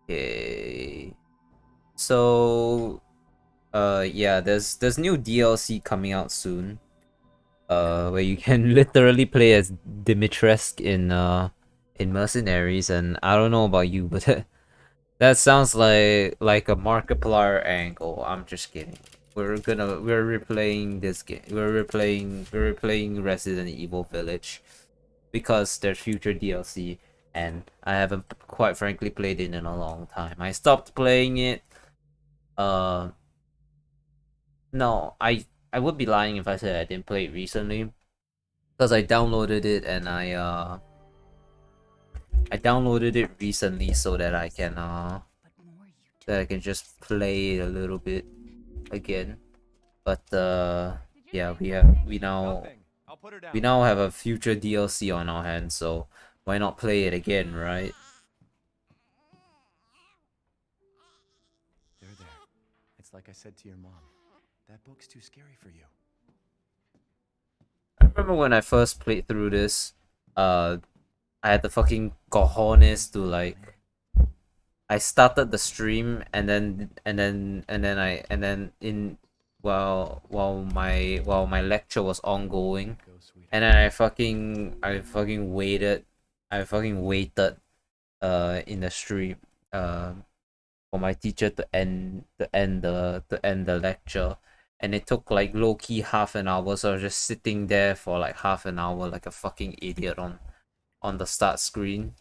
Okay. So, yeah, there's new DLC coming out soon. Where you can literally play as Dimitrescu in Mercenaries, and I don't know about you, but that sounds like a Markiplier angle. I'm just kidding. We're replaying this game. We're replaying Resident Evil Village because there's future DLC, and I haven't quite frankly played it in a long time. I stopped playing it. Uh, no, I would be lying if I said I didn't play it recently because I downloaded it and I downloaded it recently so that I can just play it a little bit again. But yeah, we now have a future DLC on our hands, so why not play it again, right? There. It's like I said to your mom. That book's too scary for you. I remember when I first played through this, uh, I had the fucking cojones to like. I started the stream and then while my lecture was ongoing, and then I fucking waited in the stream for my teacher to end the lecture, and it took like low key half an hour, so I was just sitting there for like half an hour like a fucking idiot on the start screen.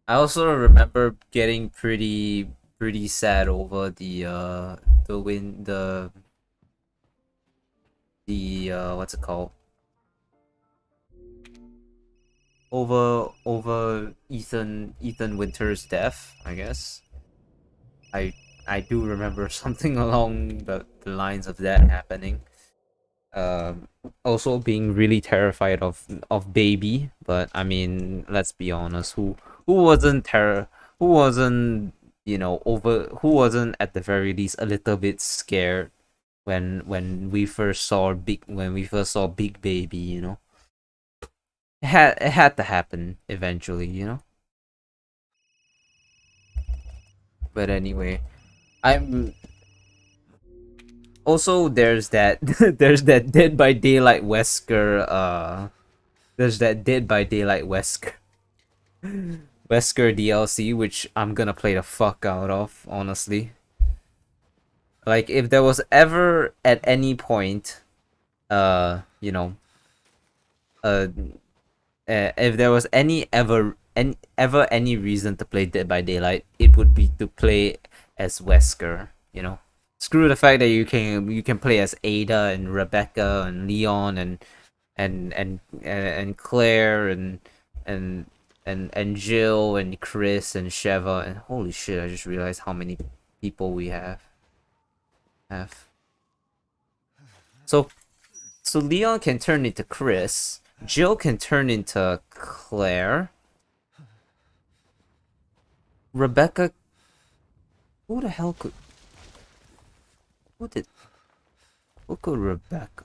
I also remember getting pretty sad over the win the what's it called, over Ethan Winter's death, I guess. I do remember something along the lines of that happening. Um, Also being really terrified of Baby, but I mean, let's be honest, who wasn't who wasn't who wasn't at the very least a little bit scared when we first saw Big Baby, it had to happen eventually. But anyway, I'm also there's that there's that Dead by Daylight Wesker there's that Dead by Daylight Wesker DLC, which I'm gonna play the fuck out of, honestly. Like, if there was ever at any point, uh, you know, uh, if there was any reason to play Dead by Daylight, it would be to play as Wesker. Screw the fact that you can play as Ada and Rebecca and Leon and Claire and and Jill and Chris and Sheva, and holy shit, I just realized how many people we have. So Leon can turn into Chris, Jill can turn into Claire, Rebecca. Who the hell who did who could Rebecca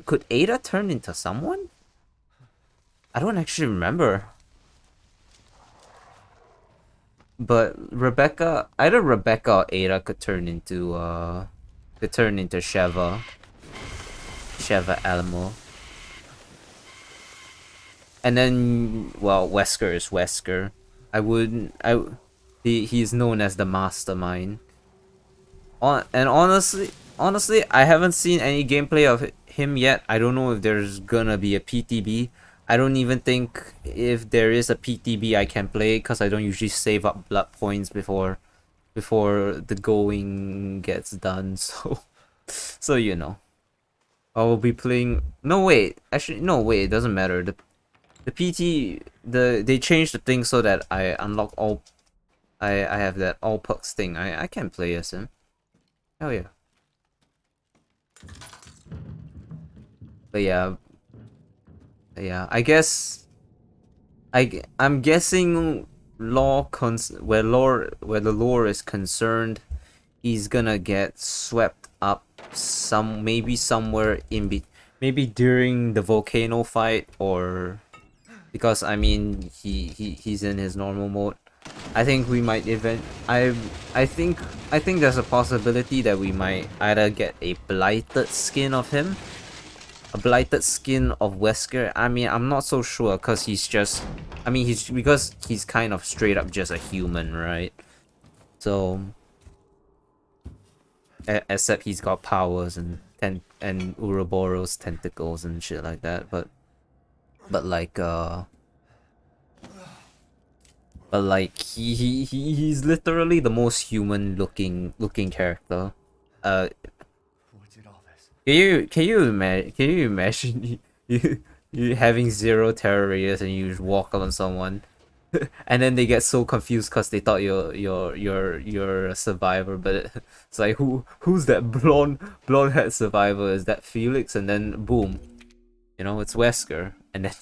could Ada turn into someone? I don't actually remember. But either Rebecca or Ada could turn into Sheva Alamo. And then, well, Wesker is Wesker. I wouldn't I he's known as the mastermind. And honestly, I haven't seen any gameplay of him yet. I don't know if there's gonna be a PTB. I don't even think if there is a PTB I can play, because I don't usually save up blood points before the going gets done. So I will be playing. No, wait, actually, no, wait, it doesn't matter. The PT they changed the thing so that I unlock all. I have that all perks thing. I can play as him. Hell yeah. But yeah, I guess I'm guessing where the lore is concerned, he's gonna get swept up maybe somewhere maybe during the volcano fight, or because I mean he's in his normal mode. I think we might I think there's a possibility that we might either get a blighted skin of him, a blighted skin of Wesker. I mean, I'm not so sure because he's just, I mean, because he's kind of straight up just a human, right? So, except he's got powers and Ouroboros tentacles and shit like that. But like he's literally the most human looking character. What did all this? Can you imagine you having zero terror radius and you just walk on someone, and then they get so confused because they thought you're a survivor, but it's like who's that blonde haired survivor? Is that Felix? And then boom, you know, it's Wesker, and then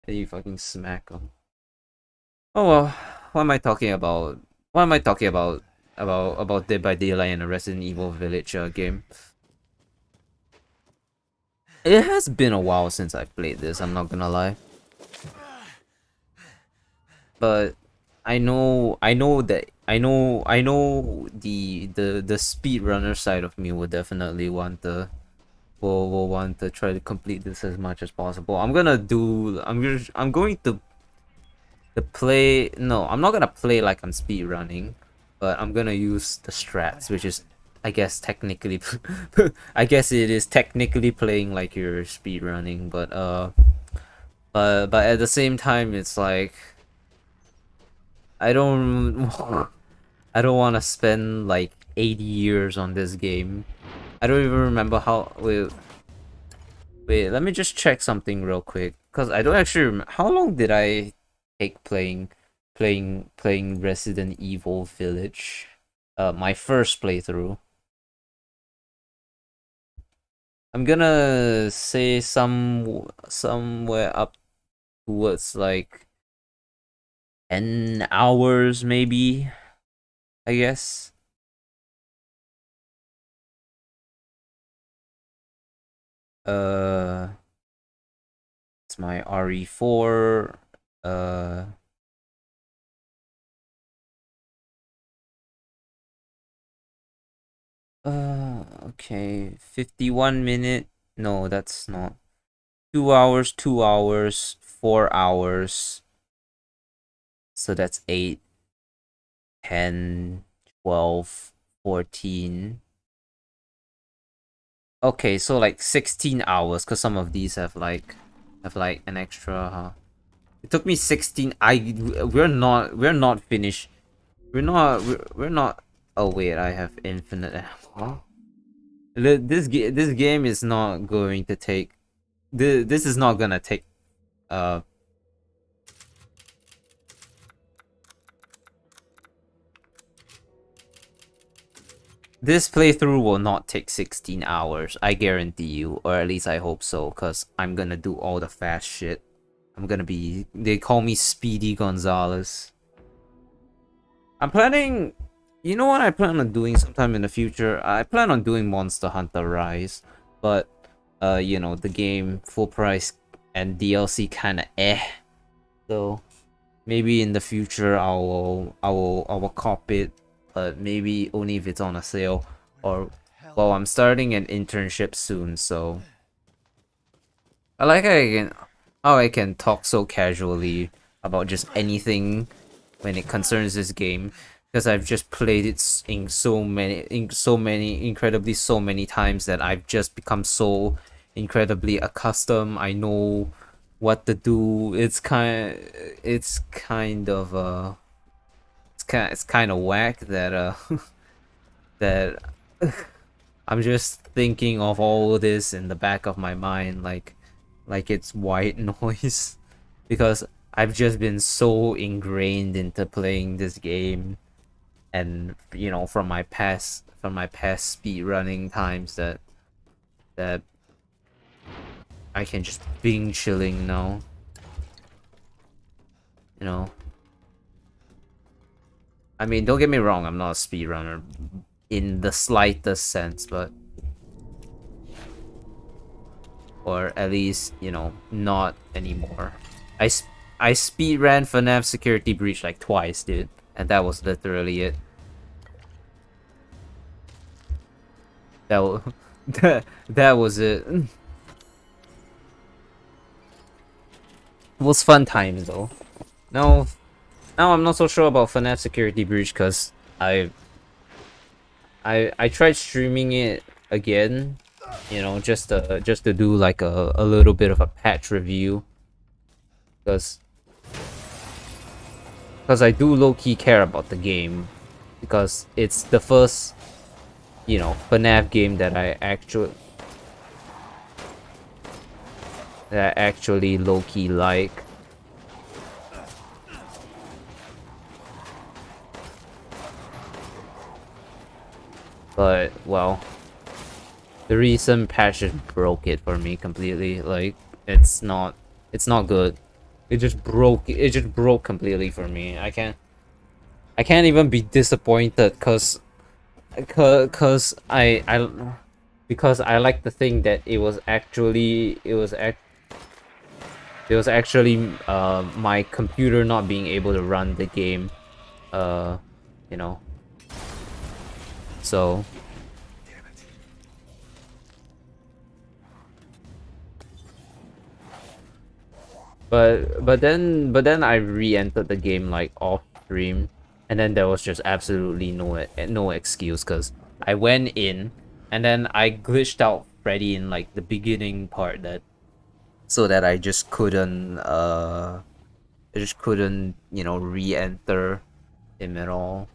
you fucking smack him. Oh well, what am I talking about? What am I talking about? About Dead by Daylight and a Resident Evil Village game. It has been a while since I've played this, I'm not gonna lie. But I know the speedrunner side of me will definitely want to will want to try to complete this as much as possible. I'm going to play, no, I'm not gonna play like I'm speedrunning, but I'm gonna use the strats, which is, I guess, technically I guess it is technically playing like you're speedrunning, but at the same time it's like I don't want to spend like 80 years on this game. I don't even remember how. Wait, let me just check something real quick, cuz I don't actually remember how long did I take playing Resident Evil Village. My first playthrough. I'm gonna say somewhere up towards like 10 hours maybe, I guess. It's my RE4. Okay, 51 minute. No, that's not. 2 hours, 2 hours, 4 hours. So that's 8, 10, 12, 14. Okay, so like 16 hours, because some of these have like an extra, huh? It took me 16. We're not finished. We're not. Oh wait, I have infinite ammo. This game is not going to take. This is not gonna take. This playthrough will not take 16 hours. I guarantee you, or at least I hope so, cause I'm gonna do all the fast shit. I'm gonna be. They call me Speedy Gonzalez. I'm planning. You know what I plan on doing sometime in the future? I plan on doing Monster Hunter Rise, but you know, the game full price and DLC kind of So maybe in the future I will cop it, but maybe only if it's on a sale, or well, I'm starting an internship soon, so I like how I can talk so casually about just anything when it concerns this game, because I've just played it in so many incredibly so many times that I've just become so incredibly accustomed. I know what to do. It's kind of it's kind of whack that that I'm just thinking of all this in the back of my mind like it's white noise, because I've just been so ingrained into playing this game, and you know, from my past speed running times, that I can just being chilling now, you know. I mean, don't get me wrong, I'm not a speedrunner in the slightest sense, but or at least, you know, not anymore. I speed ran FNAF Security Breach like twice, dude, and that was literally it. That that was it. It was fun times though. Now I'm not so sure about FNAF Security Breach because I tried streaming it again, you know, just to do like a little bit of a patch review, because I do low-key care about the game, because it's the first, you know, FNAF game that I actually low-key like. But well, the recent patch just broke it for me completely. Like, it's not good. It just broke completely for me. I can't even be disappointed because because I like to think that it was actually my computer not being able to run the game, you know. So but then I re-entered the game like off stream, and then there was just absolutely no excuse, because I went in and then I glitched out Freddy in like the beginning part, that so that I just couldn't you know, re-enter him at all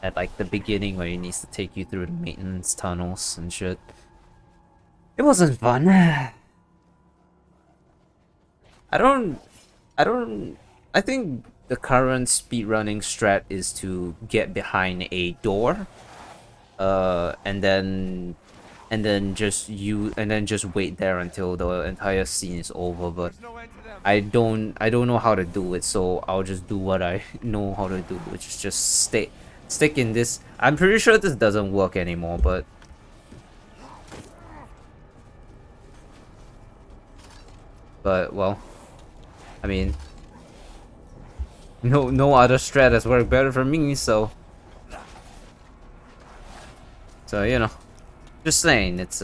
at like the beginning, where he needs to take you through the maintenance tunnels and shit. It wasn't fun. I don't I think the current speedrunning strat is to get behind a door, and then just wait there until the entire scene is over. But I don't know how to do it, so I'll just do what I know how to do, which is just stick in this. I'm pretty sure this doesn't work anymore, but well, I mean, no other strat has worked better for me, so you know, just saying, it's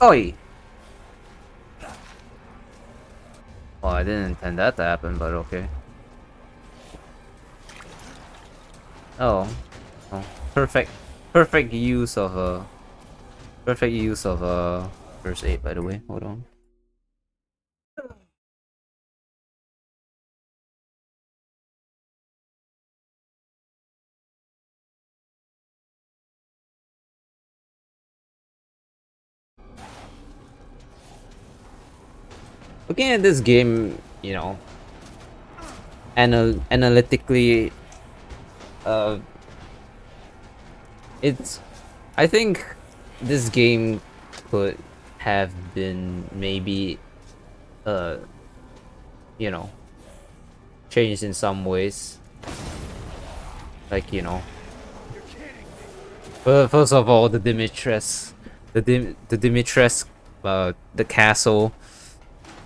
Oi! Well, I didn't intend that to happen, but okay. Oh, oh, perfect use of first aid, by the way. Hold on. Looking at this game, you know, analytically, it's, I think this game could have been maybe, you know, changed in some ways. Like, you know, first of all, the Dimitrescu, the castle.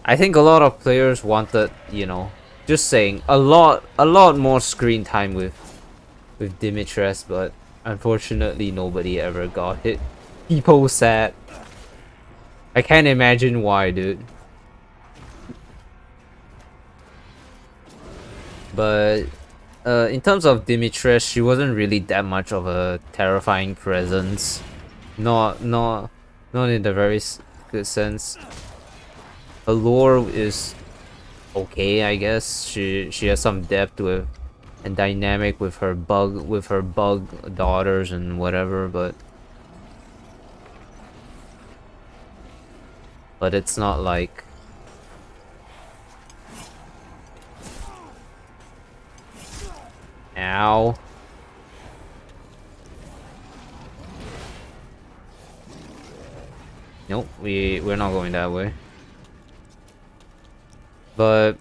I think a lot of players wanted, you know, just saying, a lot more screen time with Dimitrescu, but unfortunately nobody ever got it. People sad. I can't imagine why, dude. But in terms of Dimitrescu, she wasn't really that much of a terrifying presence. Not in the very good sense. Her lore is okay, I guess. She has some depth to it and dynamic with her bug daughters and whatever, but it's not like, ow. Nope, we're not going that way. But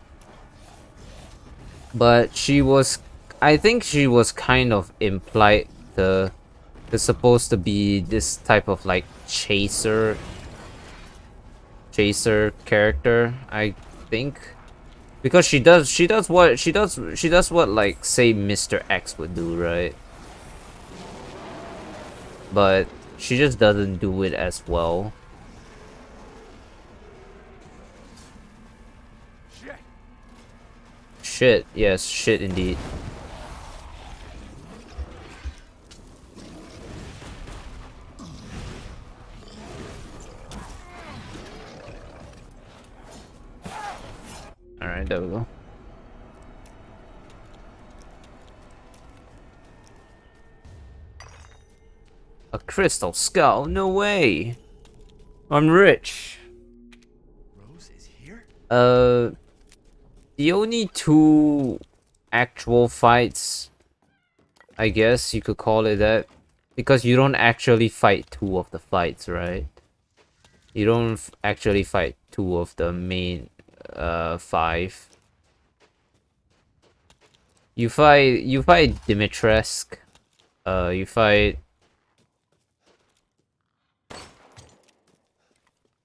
But she was, I think she was kind of implied to supposed to be this type of like chaser character, I think. Because she does what like say Mr. X would do, right? But she just doesn't do it as well. Shit, yes, shit indeed. Alright, there we go. A crystal skull? No way! I'm rich. Rose is here? The only two actual fights, I guess you could call it that, because you don't actually fight two of the fights, right? You don't actually fight two of the main five. You fight Dimitrescu.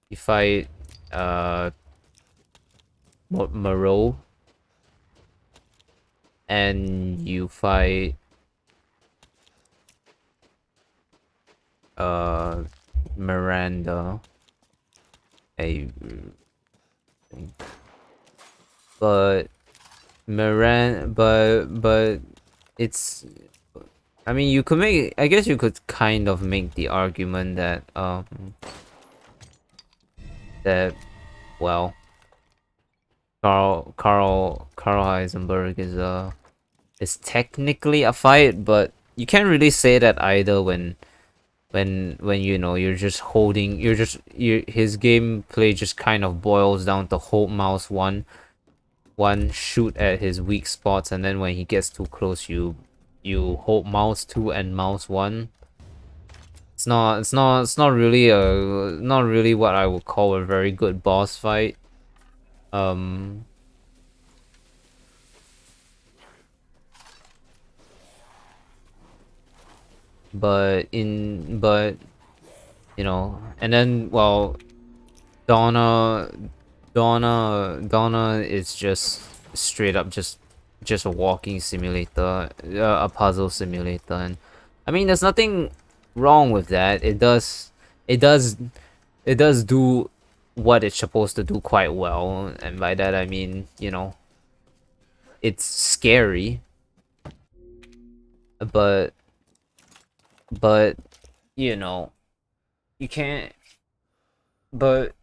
You fight Moreau, and you fight Miranda. I think. But but it's, I mean, you could make, I guess you could kind of make the argument that well, Carl Heisenberg is technically a fight, but you can't really say that either when you know you're just holding, his gameplay just kind of boils down to hold mouse one, shoot at his weak spots, and then when he gets too close you hold mouse 2 and mouse 1. It's not really what I would call a very good boss fight. But you know, and then, well, Donna is just straight up just a walking simulator, a puzzle simulator, and I mean there's nothing wrong with that. It does do what it's supposed to do quite well, and by that I mean, you know, it's scary, but you know, you can't, but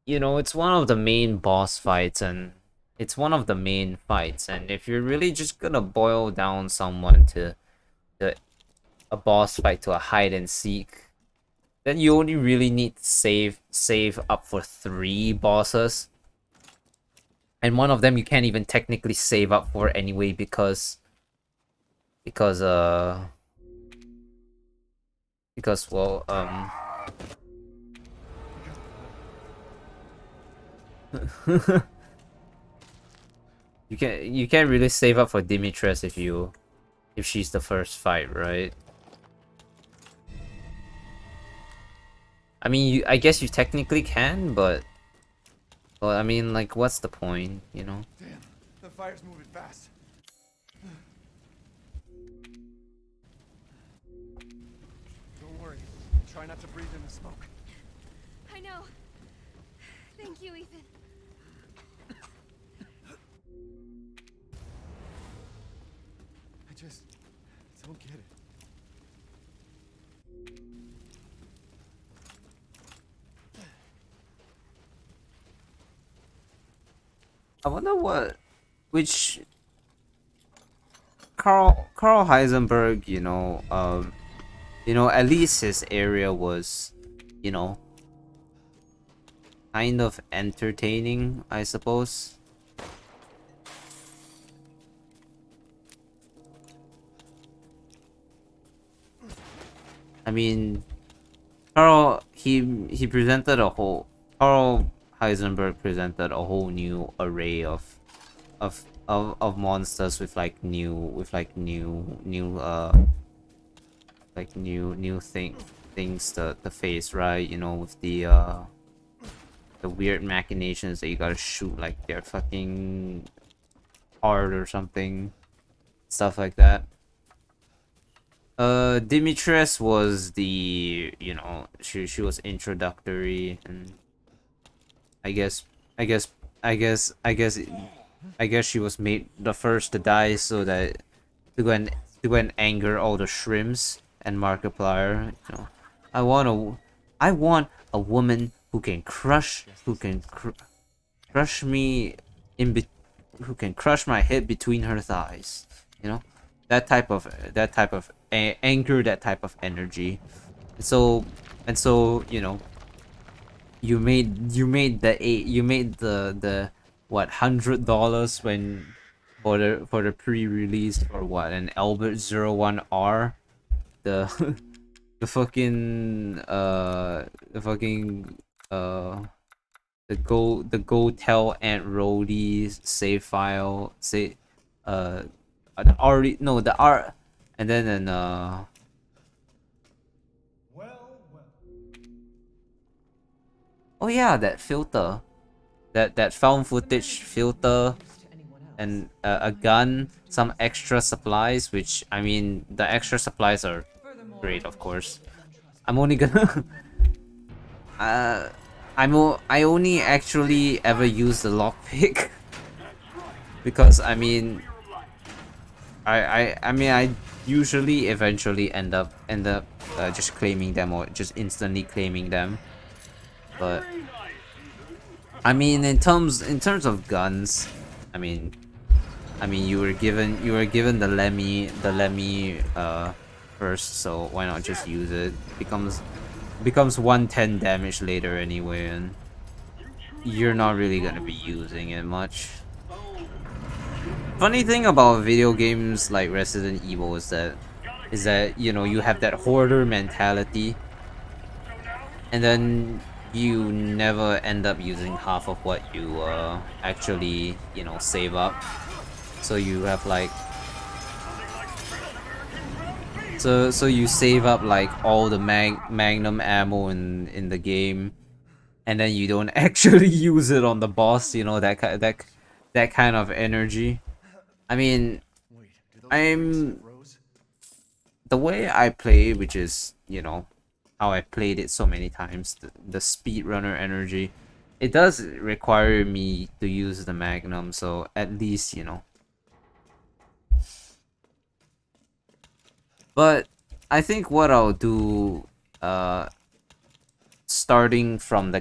you know, it's one of the main boss fights, and it's one of the main fights, and if you're really just gonna boil down someone to a boss fight to a hide and seek, then you only really need to save up for 3 bosses, and one of them you can't even technically save up for anyway because well, you can't really save up for Dimitrescu if she's the first fight, right? I mean, I guess you technically can, but well, I mean, like, what's the point, you know? Damn, the fire's moving fast. Don't worry. Try not to breathe in the smoke. I know. Thank you, Ethan. I just don't get it. I wonder which Carl Heisenberg, you know, at least his area was, you know, kind of entertaining, I suppose. I mean, Carl Heisenberg presented a whole new array of of monsters with like new things to face, right? You know, with the weird machinations that you gotta shoot like their fucking heart or something, stuff like that. Dimitrescu was the, you know, she was introductory, and I guess I guess I guess I guess I guess she was made the first to die so that to go and anger all the shrimps and Markiplier. You know, I want a woman who can crush me in be who can crush my head between her thighs. You know, that type of anger, that type of energy. So you know, you made the what, $100 when for the pre-release for what, an Albert 01R, the the fucking the go tell Aunt Rhodey's save file, say the already no the R, and then oh yeah, that filter, that found footage filter, and a gun, some extra supplies, which I mean the extra supplies are great, of course. I'm only gonna I only actually ever use the lockpick because I mean I usually eventually end up just claiming them or just instantly claiming them, but I mean in terms of guns, I mean you were given the Lemmy first, so why not just use it? Becomes 110 damage later anyway, and you're not really gonna be using it much. Funny thing about video games like Resident Evil is that you know, you have that hoarder mentality, and then you never end up using half of what you actually, you know, save up. So you have like so you save up like all the magnum ammo in the game, and then you don't actually use it on the boss, you know, that kind of energy. I mean, Wait, do those I'm Rose? the way I play, which is, you know, how I played it so many times, the speedrunner energy, it does require me to use the magnum, so at least, you know. But I think what I'll do, starting from the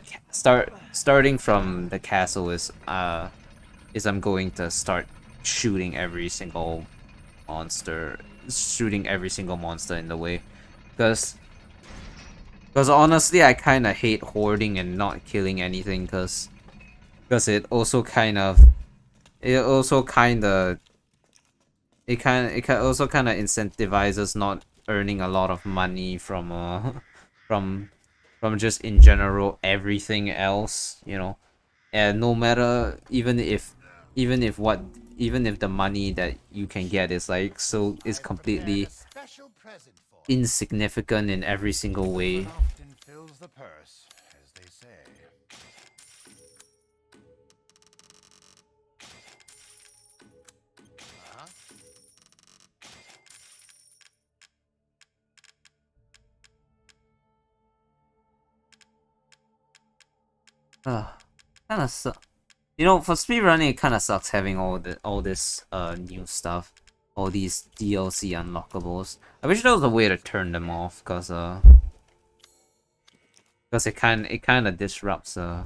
castle is I'm going to start shooting every single monster, in the way, because honestly I kind of hate hoarding and not killing anything, because it also kind of also kind of incentivizes not earning a lot of money from from just in general everything else, you know. And no matter, even if the money that you can get is like is completely insignificant in every single way. Often fills the purse, as they say. Kind of sucks. You know, for speedrunning, it kind of sucks having all this new stuff, all these DLC unlockables. I wish there was a way to turn them off, cause it kind of disrupts the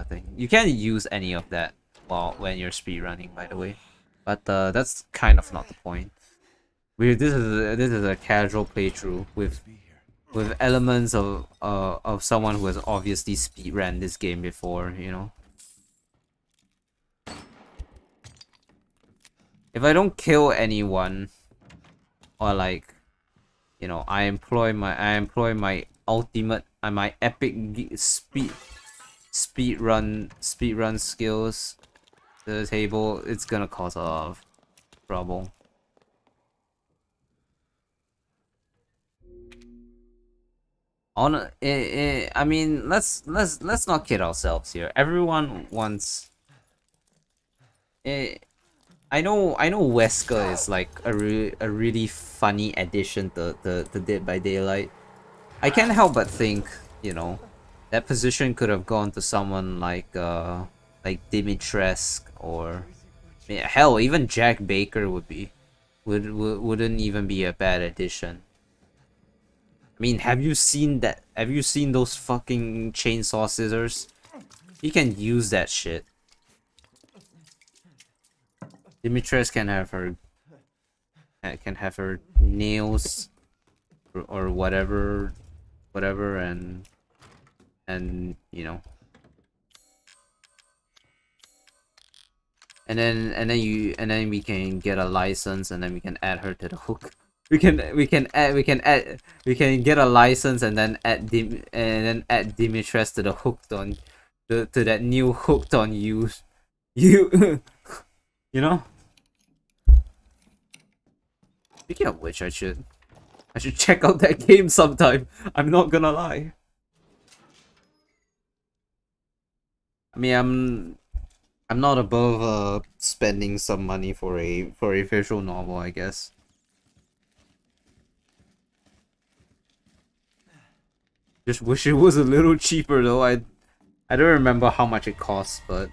thing. You can't use any of that when you're speedrunning, by the way. But that's kind of not the point. This is a casual playthrough with elements of someone who has obviously speedrun this game before, you know. If I don't kill anyone, or like, you know, I employ my ultimate and my epic speedrun skills, the table, it's gonna cause a lot of trouble. I mean, let's not kid ourselves here. Everyone wants. I know Wesker is like a really funny addition to Dead by Daylight. I can't help but think, you know, that position could have gone to someone like Dimitrescu, or hell, even Jack Baker wouldn't even be a bad addition. I mean, have you seen that? Have you seen those fucking chainsaw scissors? You can use that shit. Dimitrescu can have her nails or whatever, and you know, and then we can get a license, and then we can add her to the hook. We can get a license, and then add Dimitrescu to the hooked on to that new hooked on you you know. Speaking of which, I should check out that game sometime. I'm not gonna lie. I mean, I'm not above spending some money for a visual novel, I guess. Just wish it was a little cheaper though. I don't remember how much it costs, but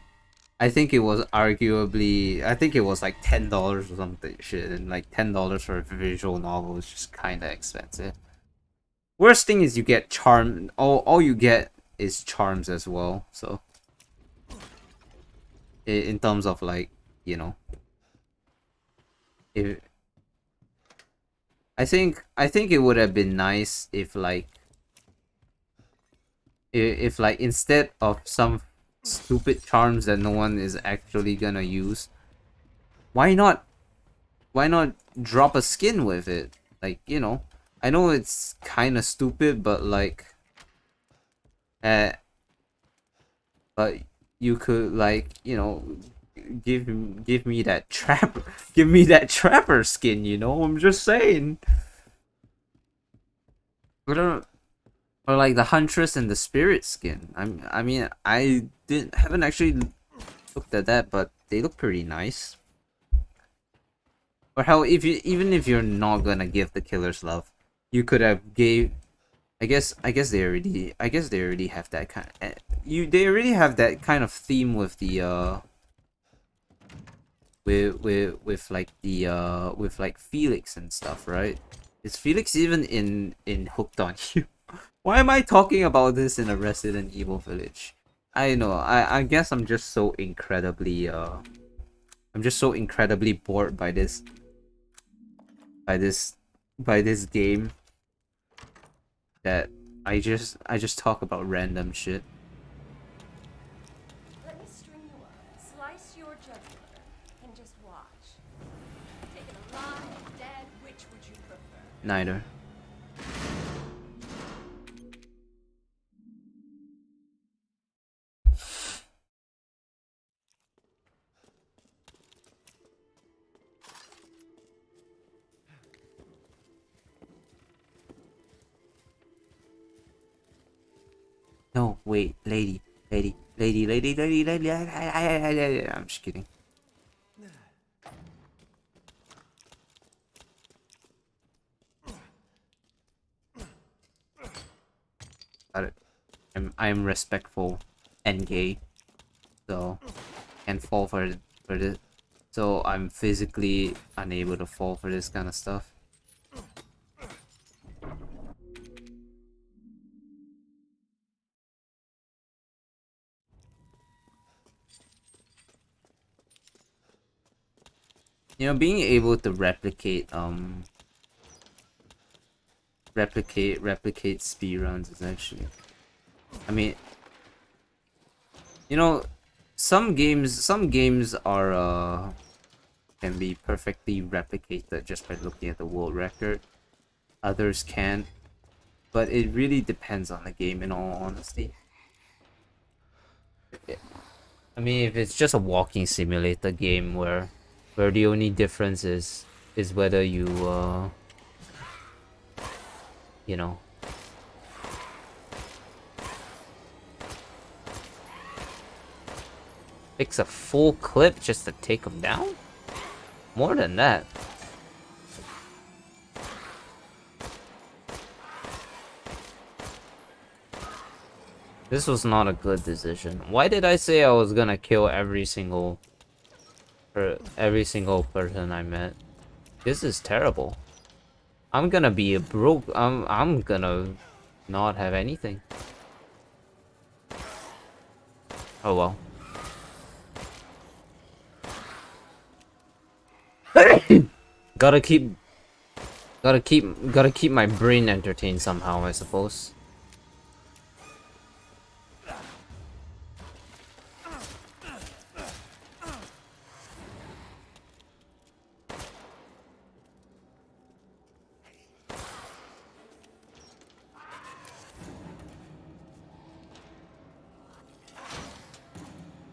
I think it was arguably, I think it was like $10 or something shit, and like $10 for a visual novel is just kind of expensive. Worst thing is you get charm. All you get is charms as well. So in terms of like, you know, if I think it would have been nice if like instead of some stupid charms that no one is actually gonna use, why not drop a skin with it? Like, you know, I know it's kind of stupid, but like but you could, like, you know, give me that trapper skin, you know. I'm just saying. Or like the Huntress and the Spirit skin. I mean, I haven't actually looked at that, but they look pretty nice. Or how, even if you're not gonna give the killers love, you could have gave. I guess they already have that kind of, they already have that kind of theme with the with like the with like Felix and stuff, right? Is Felix even in Hooked on You? Why am I talking about this in a Resident Evil Village? I know, I guess I'm just so incredibly bored by this game that I just talk about random shit. Let me string you up, slice your jugular, and just watch. Taken alive, dead, which would you prefer? Neither. No, wait, lady. I'm just kidding. Got it. I'm respectful and gay, so can't fall for this. So I'm physically unable to fall for this kind of stuff. You know, being able to replicate speedruns is actually, I mean, you know, some games are can be perfectly replicated just by looking at the world record. Others can't, but it really depends on the game, in all honesty. I mean, if it's just a walking simulator game where the only difference is whether you you know, takes a full clip just to take them down? More than that. This was not a good decision. Why did I say I was gonna kill every single person I met? This is terrible. I'm gonna be a broke. I'm gonna not have anything. Oh well. Gotta keep my brain entertained somehow, I suppose.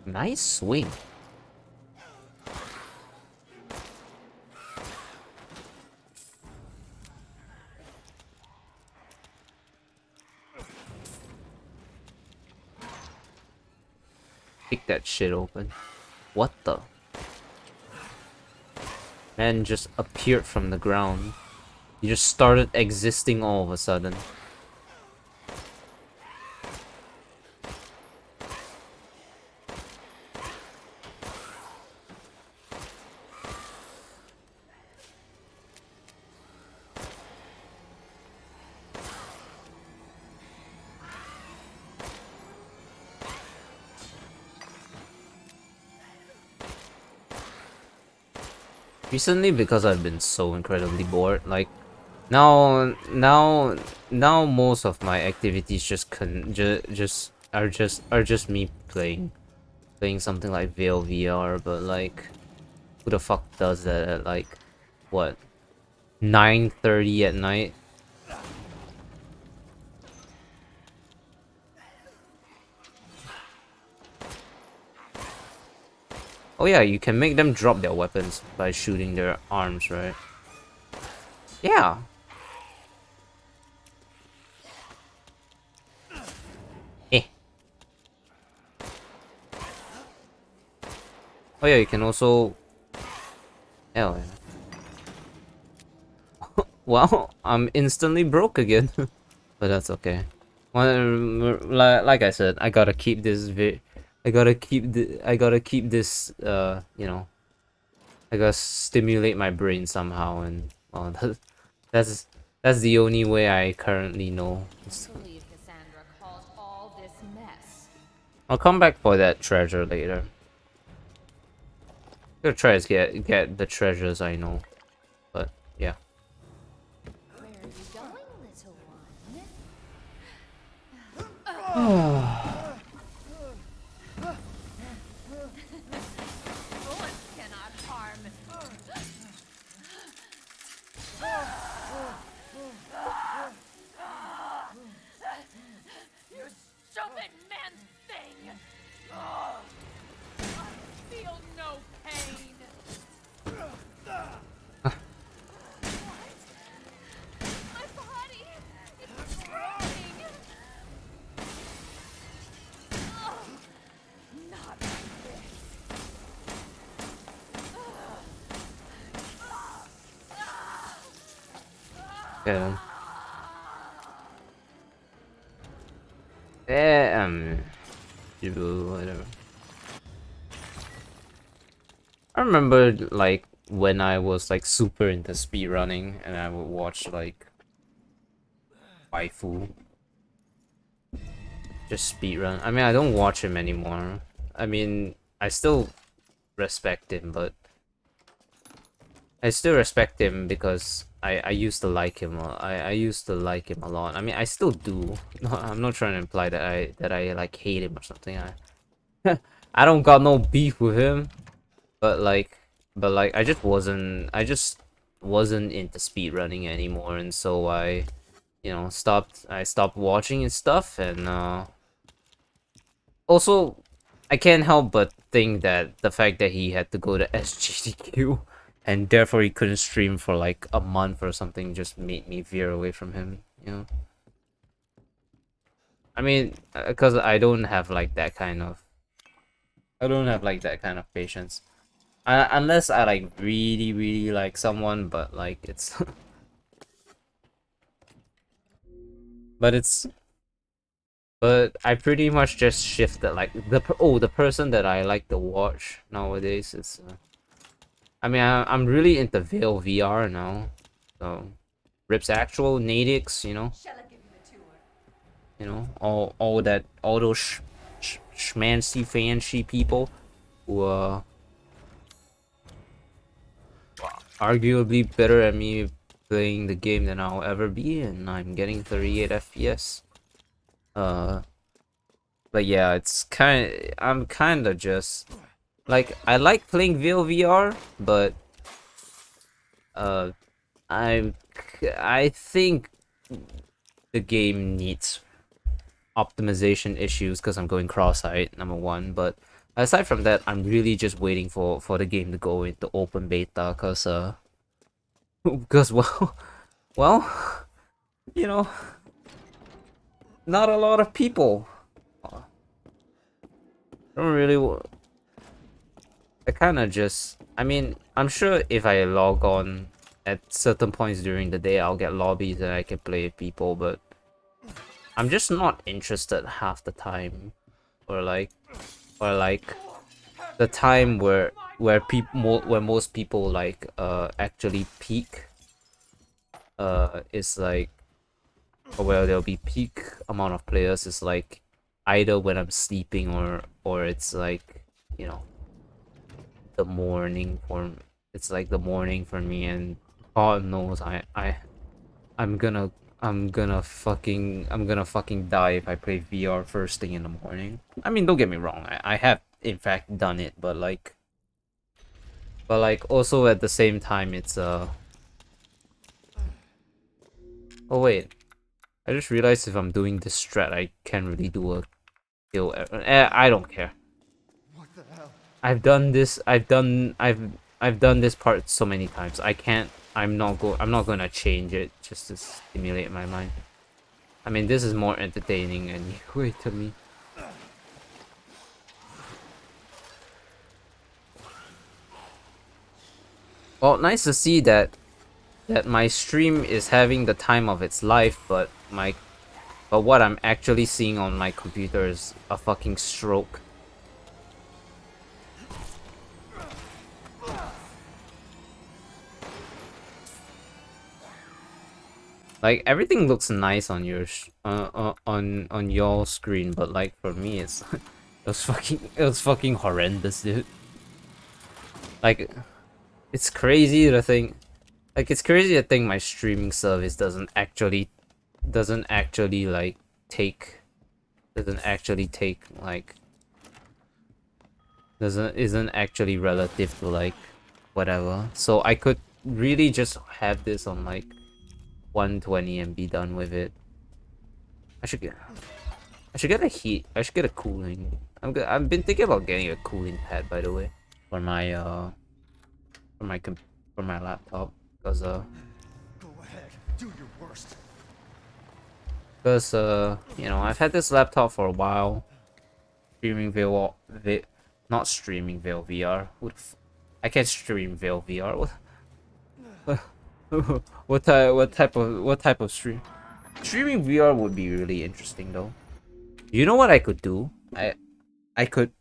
Nice swing. Kick that shit open. What the? Man just appeared from the ground. He just started existing all of a sudden. Recently, because I've been so incredibly bored, like now most of my activities are just me playing something like Veil VR, but like who the fuck does that at like what 9:30 at night? Oh yeah, you can make them drop their weapons by shooting their arms, right? Yeah. Eh. Oh yeah, you can also... Hell yeah. Well, I'm instantly broke again. But that's okay. Well, like I said, I gotta keep this I gotta keep this, you know, I gotta stimulate my brain somehow, and well, that's the only way I currently know. Believe Cassandra caused all this mess. I'll come back for that treasure later. Gonna try to get the treasures I know, but yeah. Where are you going, little one? Bullets cannot harm. You stupid man thing! I feel no pain. What? My body is breaking. Not like this. Okay. Yeah, whatever. I remember like when I was like super into speedrunning and I would watch like Waifu just speedrun. I mean, I don't watch him anymore. I mean, I still respect him, but I still respect him because I used to like him. I used to like him a lot. I mean, I still do. No, I'm not trying to imply that I like hate him or something. I don't got no beef with him, but like I just wasn't into speedrunning anymore, and so I, you know, stopped watching his stuff, and also I can't help but think that the fact that he had to go to SGDQ and therefore he couldn't stream for like a month or something just made me veer away from him, you know? I mean, because I don't have like that kind of patience. Unless I like really like someone, but like it's but it's but I pretty much just shifted like the person that I like to watch nowadays is I mean I'm really into Veil VR now, so Rips Actual, Nadix, you know. Shall I give you a tour? You know, all those schmancy fancy people who arguably better at me playing the game than I'll ever be, and I'm getting 38 FPS. But yeah, I'm kind of just like I like playing VR, but uh, I I think the game needs optimization issues because I'm going cross-eyed, number one. But aside from that, I'm really just waiting for the game to go into open beta because well, you know, not a lot of people don't really. I kind of just. I mean, I'm sure if I log on at certain points during the day, I'll get lobbies and I can play with people, but I'm just not interested half the time, or like the time where most people like actually peak is like, or where there'll be peak amount of players is like either when I'm sleeping or it's like, you know, the morning for it's like the morning for me, and God knows I'm gonna I'm gonna fucking die if I play VR first thing in the morning. I mean, don't get me wrong, I have in fact done it, but like also at the same time it's oh wait, I just realized if I'm doing this strat I can't really do a kill. I don't care. What the hell? I've done this part so many times. I'm not gonna change it just to stimulate my mind. I mean, this is more entertaining anyway to me. Well, nice to see that my stream is having the time of its life, but what I'm actually seeing on my computer is a fucking stroke. Like everything looks nice on your on your screen, but like for me, it's it was fucking horrendous, dude. Like it's crazy to think, my streaming service doesn't actually like take doesn't actually take like doesn't isn't actually relative to like whatever. So I could really just have this on like 120 and be done with it. I should get a heat. I should get a cooling. I've been thinking about getting a cooling pad, by the way, for my for my for my laptop, because Go ahead, do your worst. you know, I've had this laptop for a while, streaming not streaming Veil VR. I can't stream Veil VR. What type of stream? Streaming VR would be really interesting though. You know what I could do? I could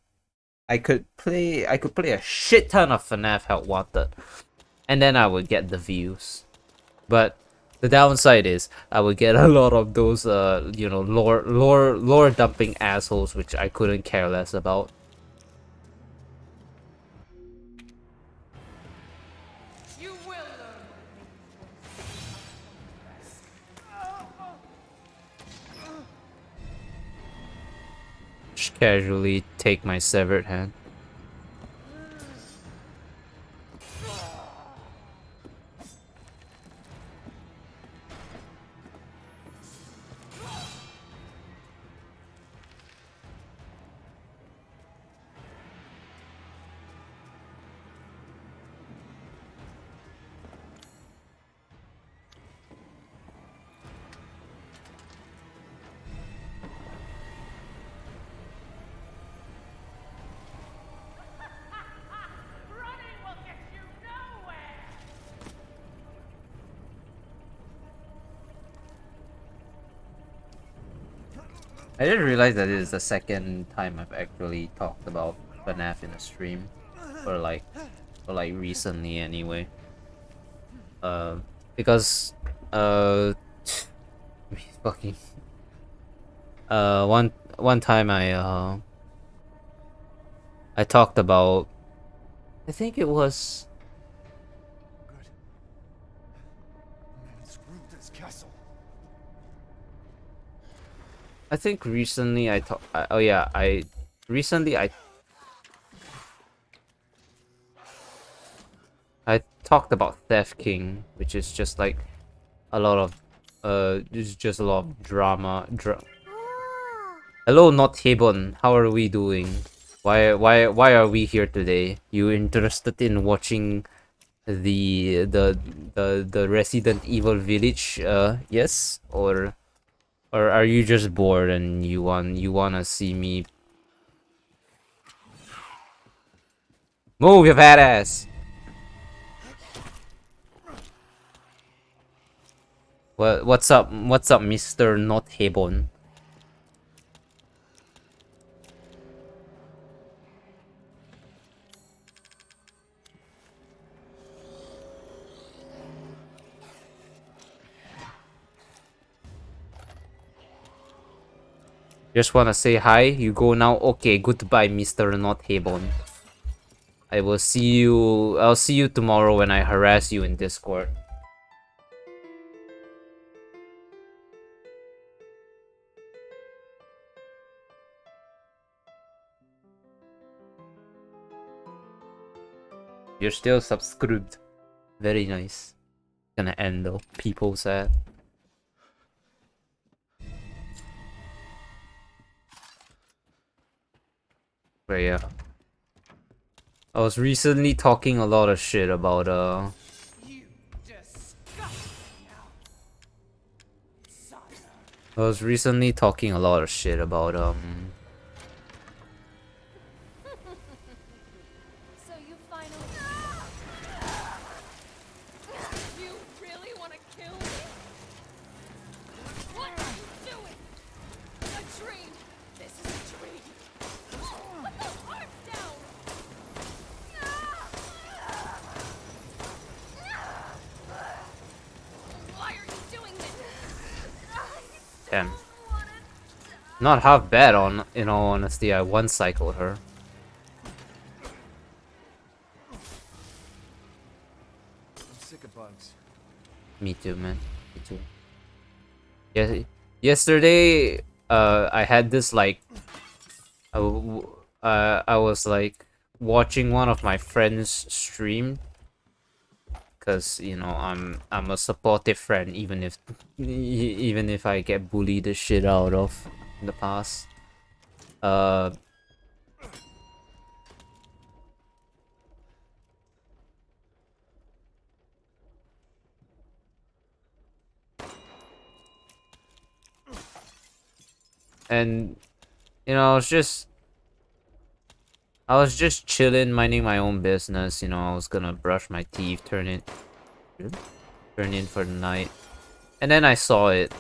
play a shit ton of FNAF Help Wanted, and then I would get the views. But the downside is I would get a lot of those you know, lore dumping assholes, which I couldn't care less about. You will learn. Just casually take my severed hand. I didn't realize that it is the second time I've actually talked about FNAF in a stream, or like recently anyway. Because fucking one time I talked about, I think it was, Good. Man, screw this castle. I think recently I talked. Oh yeah, recently I talked about Theft King, which is just like a lot of it's just a lot of drama. Hello, Not Hebon. How are we doing? Why are we here today? You interested in watching the Resident Evil Village? Yes, or are you just bored and you wanna see me move your fat ass? What's up, Mr. Not Hebon? Just wanna say hi. You go now. Okay, goodbye, Mr. Not Hebon. I'll see you tomorrow when I harass you in Discord. You're still subscribed. Very nice. Gonna end though. People said. But yeah. I was recently talking a lot of shit about You disgust me now. Son. I was recently talking a lot of shit about So you finally. You really want to kill me? What are you doing? A dream. This is a dream. Put the heart down. Why are you doing this? damn. Not half bad in all honesty. I one cycled her. I'm sick of bugs. Me too, man. Me too. Yeah, yesterday, I had this like, I was like watching one of my friends stream, cause you know I'm a supportive friend even if I get bullied the shit out of in the past. And you know, I was just chilling, minding my own business. You know, I was gonna brush my teeth, turn in for the night, and then I saw it.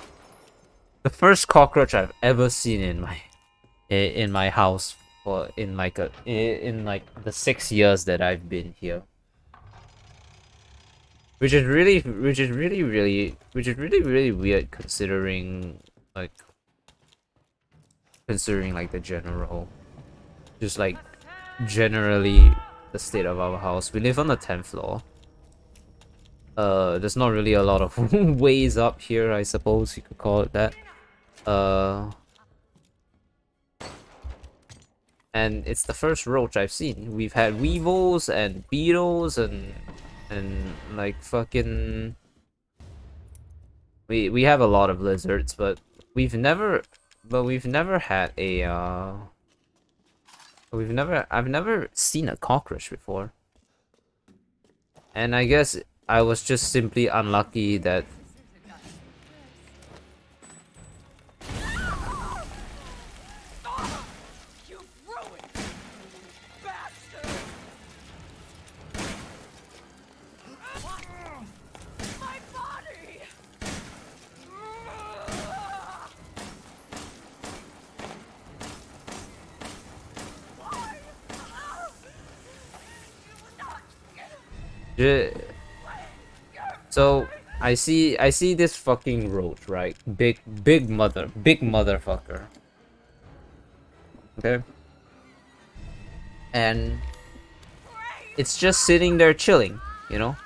The first cockroach I've ever seen in my house for in like the 6 years that I've been here. Which is really weird considering like the general, just like generally the state of our house. We live on the 10th floor. There's not really a lot of ways up here, I suppose you could call it that. And it's the first roach I've seen. We've had weevils and beetles and like fucking we have a lot of lizards, but we've never had a I've never seen a cockroach before. And I guess I was just simply unlucky that You ruined, bastard! My body! Ju- So I see this fucking roach, right? Big motherfucker. Okay. And it's just sitting there chilling, you know?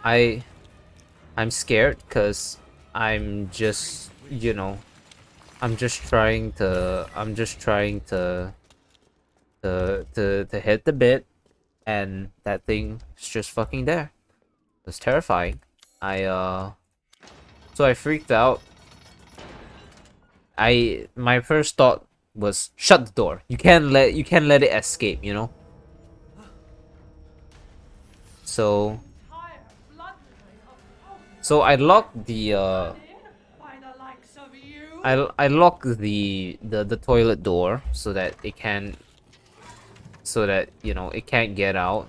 I'm scared because I'm just, you know, I'm just trying to hit the bit, and that thing is just fucking there. It was terrifying. So I freaked out. My first thought was shut the door. You can't let it escape, you know? So Entire bloodline of house so I locked the by the likes of you. I locked the toilet door so that it can so that, you know, it can't get out.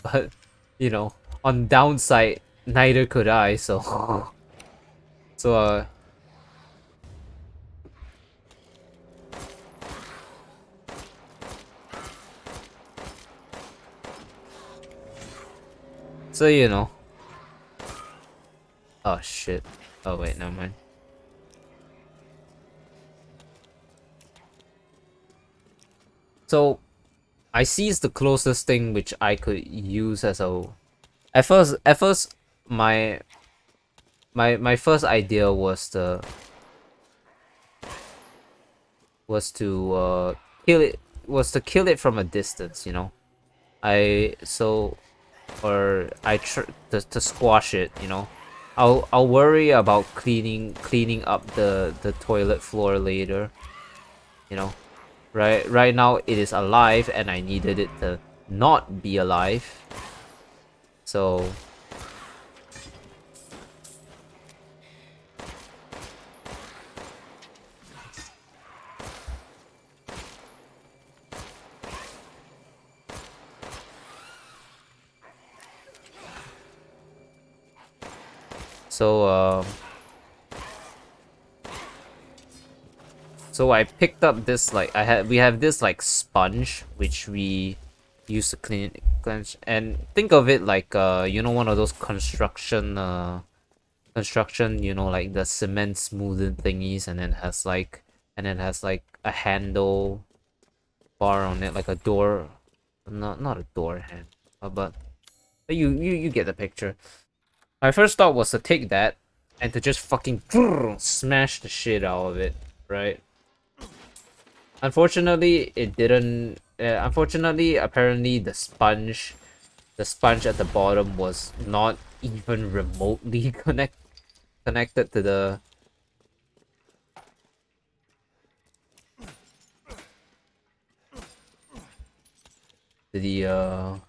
But, you know, on downside, neither could I, so so so you know. Oh shit. Oh wait, never mind. So I seized the closest thing which I could use as a. At first, my first idea was to kill it kill it from a distance, you know. I so or I tr to squash it, you know. I'll worry about cleaning up the toilet floor later, you know. Right now it is alive and I needed it to not be alive. So so so I picked up this, like, we have this like sponge which we use to cleanse, and think of it like you know, one of those construction, you know, like the cement smoothing thingies, and then has like a handle bar on it, like a door, not a door hand, but you get the picture. My first thought was to take that and to just fucking smash the shit out of it, right? Unfortunately, it didn't. Unfortunately, apparently the sponge at the bottom was not even remotely connected to the the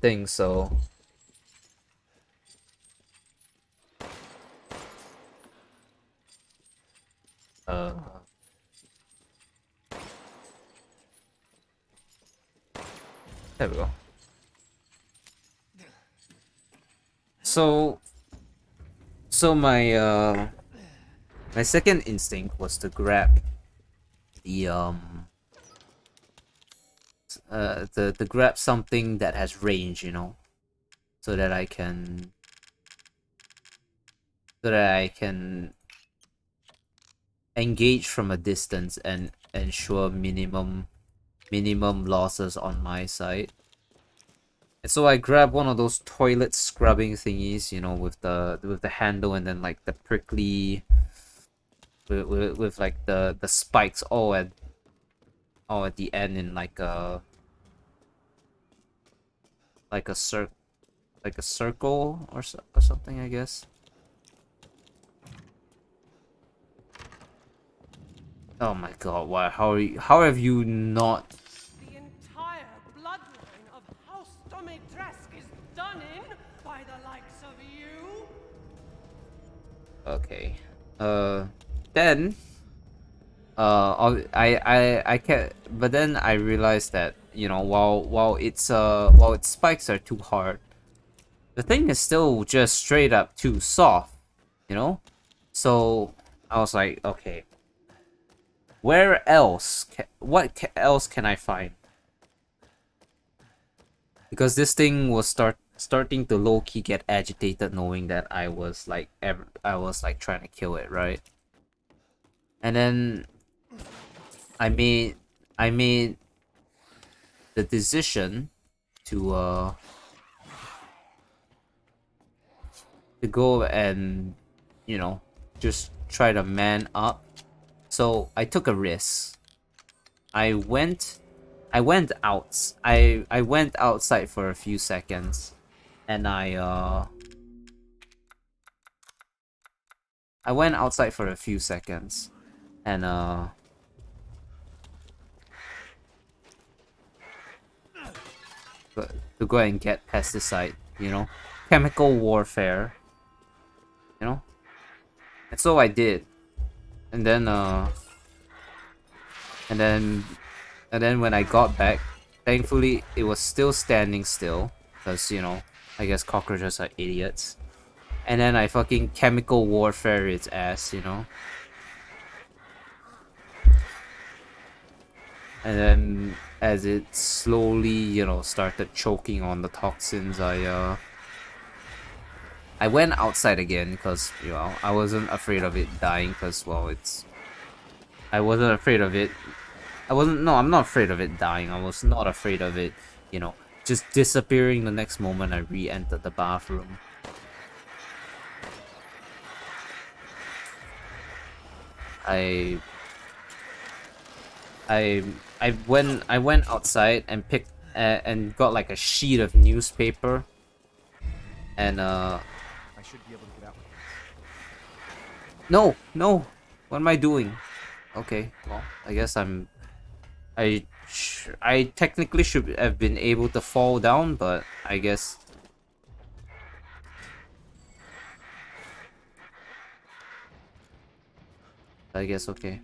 thing. So uh there we go. So my second instinct was to grab the to grab something that has range, you know, so that I can engage from a distance and ensure minimum losses on my side. And so I grabbed one of those toilet scrubbing thingies, you know, with the handle, and then like the prickly with like the spikes all at the end, in like a circle or something, I guess. Oh my god, why how have you not? The entire bloodline of House Domitresk is done in by the likes of you. Okay. Then I can't, but then I realized that, you know, while its spikes are too hard, the thing is still just straight up too soft, you know? So I was like, okay, where else else can I find? because this thing was starting to low key get agitated, knowing that I was like trying to kill it, right? And then I made the decision to go and, you know, just try to man up. So I took a risk. I went outside for a few seconds, and I went outside for a few seconds, and to go and get pesticide, you know, chemical warfare, you know. And so I did, and then and then when I got back, thankfully it was still standing still, because, you know, I guess cockroaches are idiots. And then I fucking chemical warfare its ass, you know. And then as it slowly, you know, started choking on the toxins, I went outside again, because, you know, I wasn't afraid of it dying, because, well, I wasn't afraid of it. I'm not afraid of it dying. I was not afraid of it, you know, just disappearing the next moment I re-entered the bathroom. I went outside and picked and got like a sheet of newspaper, and I should be able to get out with this. no, what am I doing? Okay, well, I guess I technically should have been able to fall down, but I guess okay.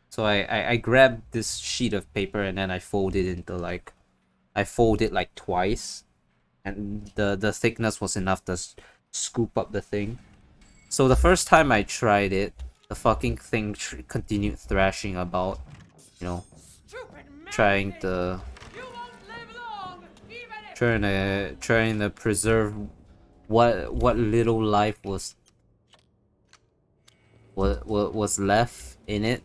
So I grabbed this sheet of paper, and then I fold it like twice, and the thickness was enough to scoop up the thing. So the first time I tried it, the fucking thing continued thrashing about, you know, trying to preserve what little life was left in it.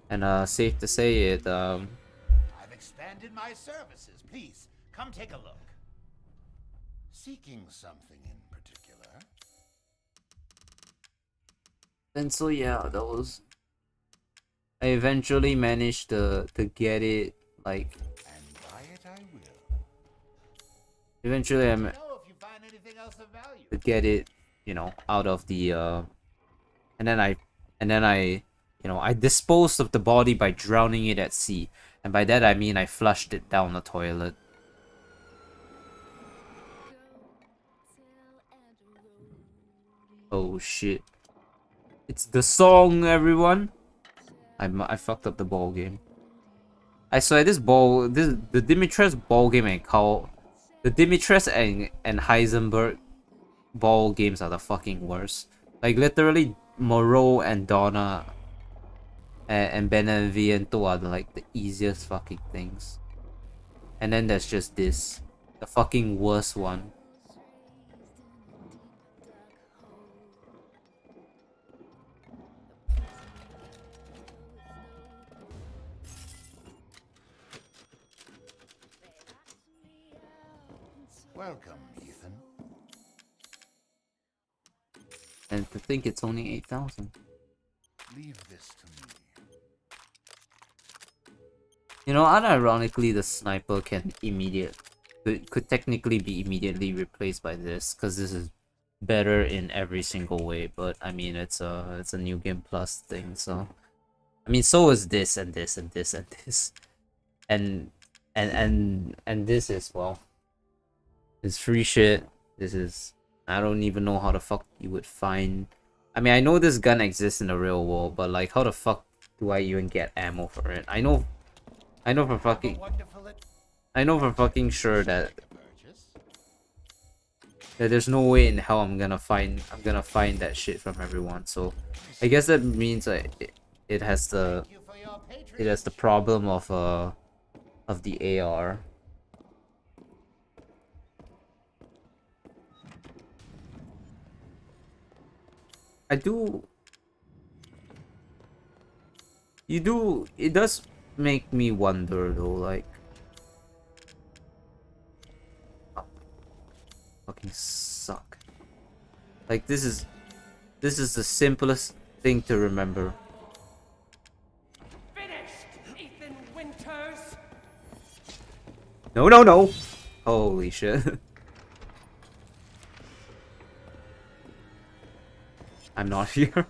And safe to say it, I've expanded my services. Please, come take a look. Seeking something in particular? and so yeah, I eventually managed to get it, like, And buy it I will. eventually Let me know if you find anything else of value. to get it, you know, out of the and then I you know, I disposed of the body by drowning it at sea, and by that I mean I flushed it down the toilet. Oh shit, it's the song, everyone. I fucked up the ball game. I swear the Dimitrescu ball game the Dimitrescu and Heisenberg ball games are the fucking worst. Like, literally, Moreau and Donna and Beneviento are like the easiest fucking things. And then there's just this, the fucking worst one. Welcome, Ethan. And to think it's only 8,000. Leave this to me. You know, unironically, the sniper could technically be immediately replaced by this, because this is better in every single way. But I mean, it's a new game plus thing, so I mean, so is this and this and this and this, and this is, well, it's free shit. This is, I don't even know how the fuck you would find. I mean, I know this gun exists in the real world, but like, how the fuck do I even get ammo for it? I know for fucking sure that There's no way in hell I'm gonna find that shit from everyone. So I guess that means it has the Thank you for your it has the patronage. problem of the AR. I do it does make me wonder though, like oh, fucking suck. Like this is the simplest thing to remember. Finished, Ethan Winters! No, no, no. Holy shit. I'm not here.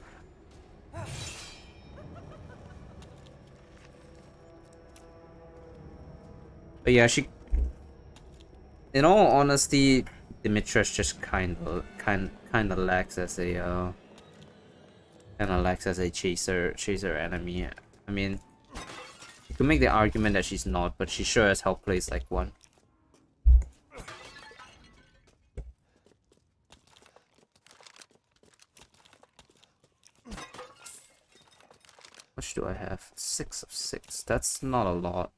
But yeah, she. In all honesty, Dimitrescu just kind of lacks as a chaser enemy. I mean, you could make the argument that she's not, but she sure as hell plays like one. How much do I have? 6 of 6. That's not a lot.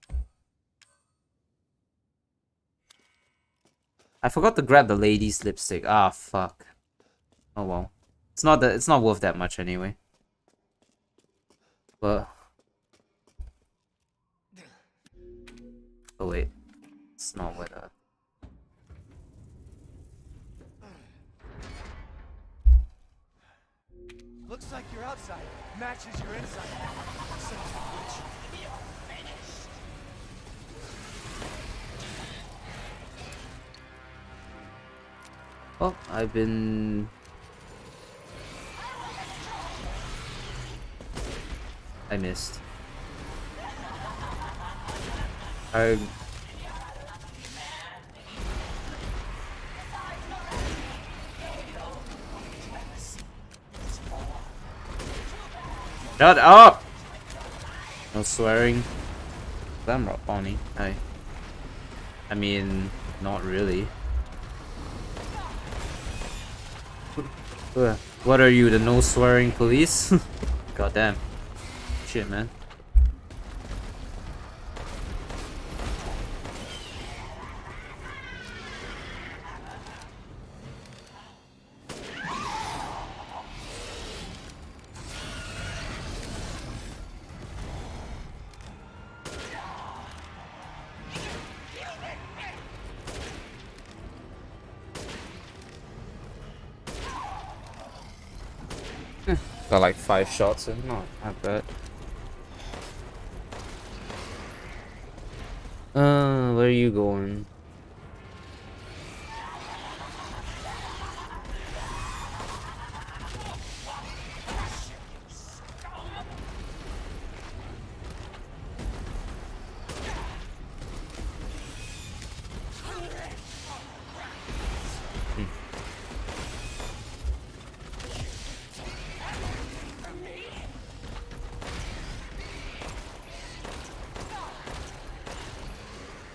I forgot to grab the lady's lipstick. Ah, fuck. Oh well. It's not worth that much anyway. But oh wait. It's not worth that. Looks like your outside matches your inside. Son of a bitch. Well, I've been I missed. I Shut up! No swearing. I'm not Bonnie. I mean, not really. What are you, the no swearing police? Goddamn. Shit, man. Got like 5 shots in, not bad. Where are you going?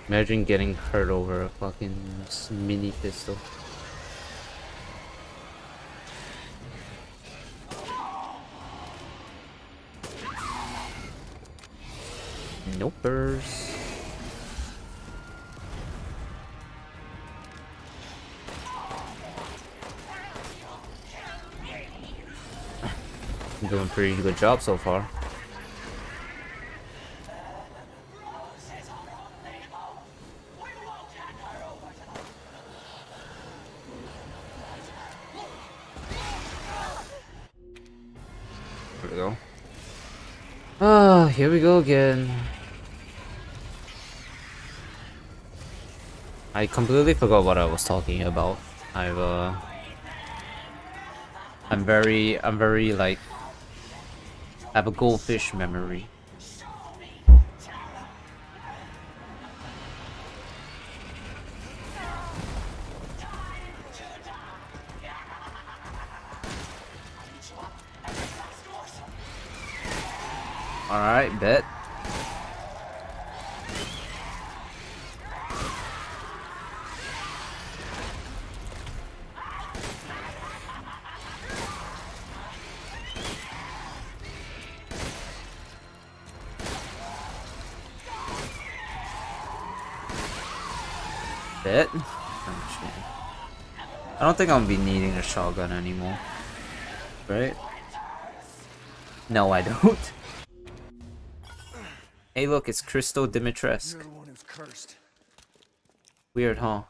Imagine getting hurt over a fucking mini pistol. Nopers. I'm doing a pretty good job so far. Here we go. Ah, here we go again. I completely forgot what I was talking about. I'm very like I have a goldfish memory. Alright, bet. dead? Oh, shit. I don't think I'm gonna be needing a shotgun anymore. Right? No, I don't. Hey, look, it's Crystal Dimitrescu. You're the one who's cursed. Weird, huh?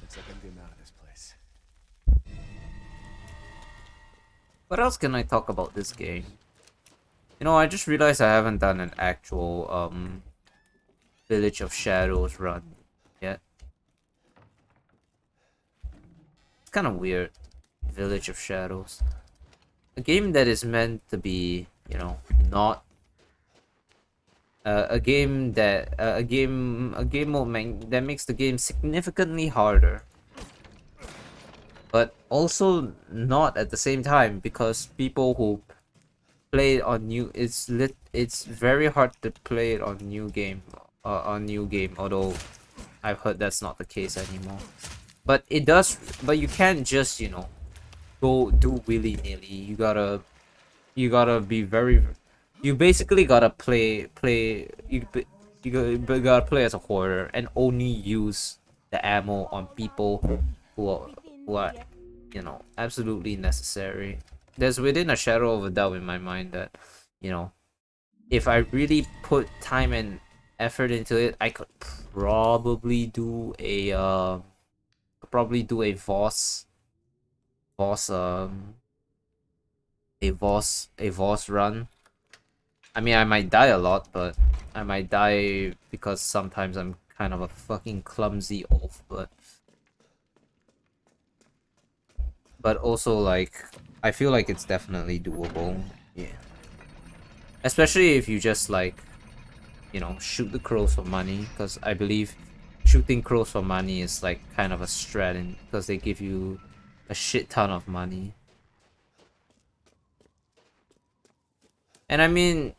Looks like I'm getting out of this place. What else can I talk about this game? You know, I just realized I haven't done an actual, Village of Shadows run yet. It's kind of weird. Village of Shadows. A game that is meant to be, you know, not a game that a game mode that makes the game significantly harder, but also not at the same time, because people who play it on it's very hard to play it on new game, although I've heard that's not the case anymore. But it does, but you can't just, you know, go do willy-nilly. You gotta be very, you basically gotta play you gotta play as a hoarder and only use the ammo on people who are, you know, absolutely necessary. There's within a shadow of a doubt in my mind that, you know, if I really put time and effort into it, I could probably do a Voss a Voss run. I mean, I might die a lot, but I might die because sometimes I'm kind of a fucking clumsy oaf, but also, like, I feel like it's definitely doable. Yeah. Especially if you just, like, you know, shoot the crows for money, because I believe shooting crows for money is like kind of a strat, because they give you a shit ton of money. And I mean,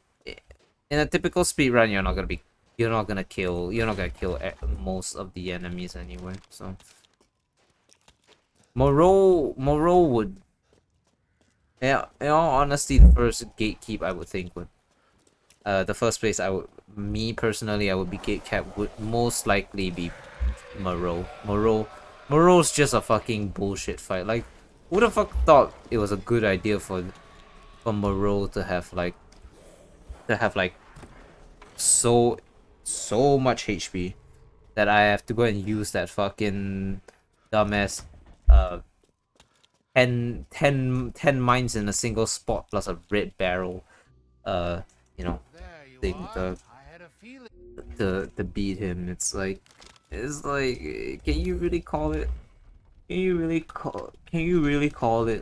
in a typical speedrun, you're not gonna kill most of the enemies anyway. So Moreau would, yeah, in all honesty, the first gatekeep I would think would, the first place me personally, I would be gatekept would most likely be Moreau. Moreau's just a fucking bullshit fight. Like, who the fuck thought it was a good idea for Moreau to have like so much HP that I have to go and use that fucking dumbass 10 mines in a single spot plus a red barrel, you know, thing to beat him. It's like, can you really call it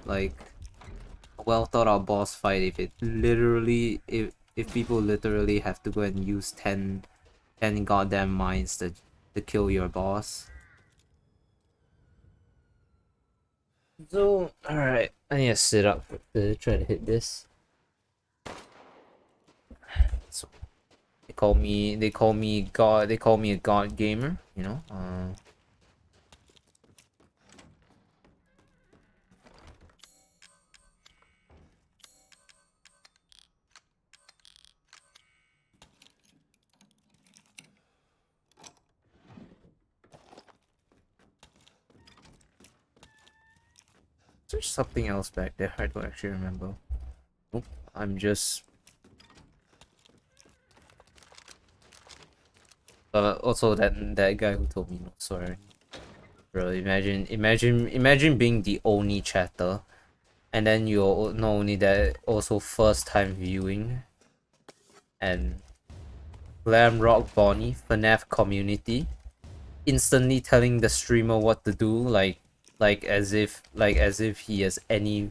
like a well thought out boss fight if people literally have to go and use 10 goddamn mines to kill your boss? So, alright, I need to sit up to try to hit this. So, they call me a god gamer, you know. There's something else back there. I don't actually remember. Nope, I'm just. Also that guy who told me no swearing. Bro, imagine being the only chatter, and then you're not only that, also first time viewing, and Glam Rock Bonnie, FNAF community, instantly telling the streamer what to do, like as if he has any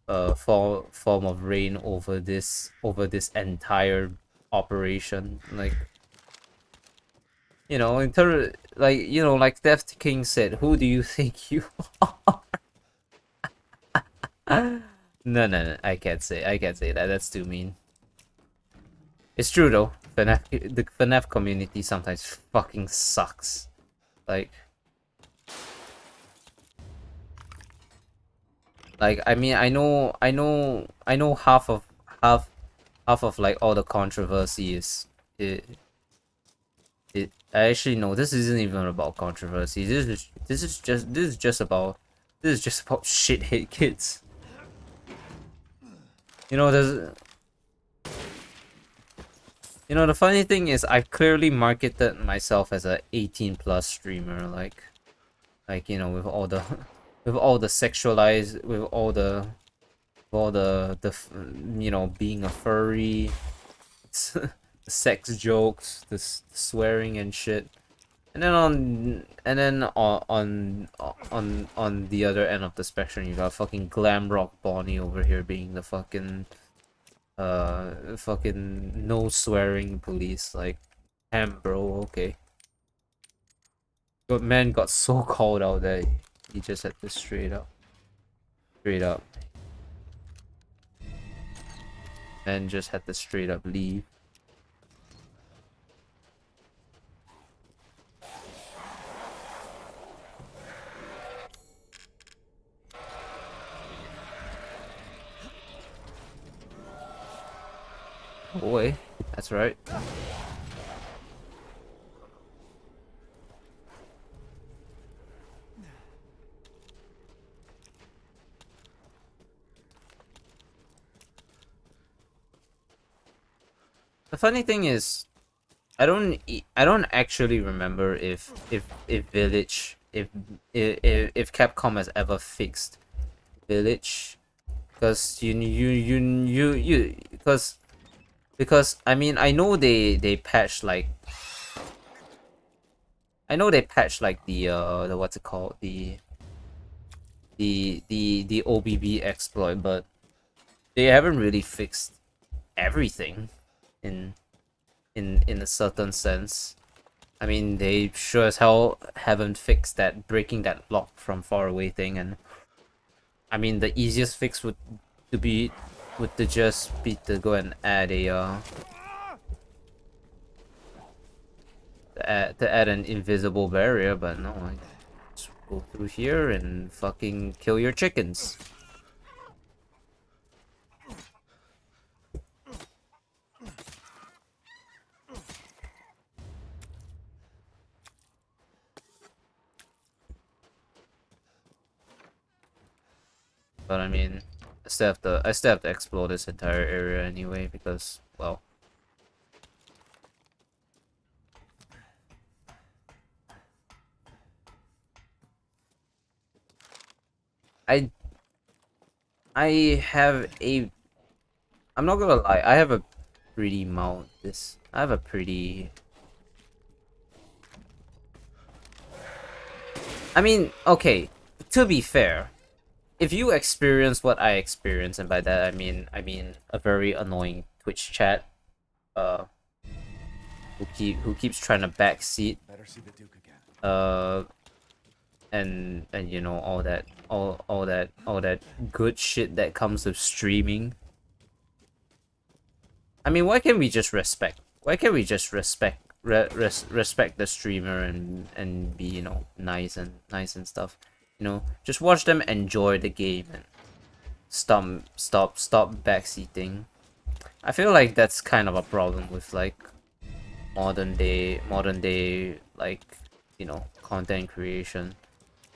form of reign over this entire operation. Like, you know, in terms, like, you know, like Theft King said, who do you think you are? No, I can't say that. That's too mean. It's true though. The FNAF community sometimes fucking sucks. Like, Like, I mean, I know half of like all the controversy is it. I actually know this isn't even about controversy. This is just about shit hate kids. You know, the funny thing is I clearly marketed myself as a 18 plus streamer, like you know, with all the with all the sexualized, with all the you know, being a furry, sex jokes, swearing and shit. And then on the other end of the spectrum, you got fucking glam rock Bonnie over here being the fucking no swearing police. Like, damn, bro, okay. But man got so called out that he just had to straight up. Man just had to straight up leave. Boy, that's right. The funny thing is, I don't actually remember if Village if Capcom has ever fixed Village, because because I mean, I know they patched like, the what's it called, the OBB exploit, but they haven't really fixed everything in a certain sense. I mean, they sure as hell haven't fixed that breaking that lock from far away thing, and I mean, the easiest fix would just be to go and add a to add an invisible barrier, but no, I just go through here and fucking kill your chickens. But I mean, I still have to explore this entire area anyway, because, well, I have a, I'm not gonna lie, I have a pretty I have a pretty, I mean, okay, to be fair, if you experience what I experience, and by that I mean a very annoying Twitch chat, who keeps trying to backseat, Better see the Duke again. and you know, all that good shit that comes with streaming. I mean, why can't we just respect? Why can't we just respect respect the streamer and be, you know, nice and stuff? You know, just watch them enjoy the game and stop backseating. I feel like that's kind of a problem with like modern day like, you know, content creation.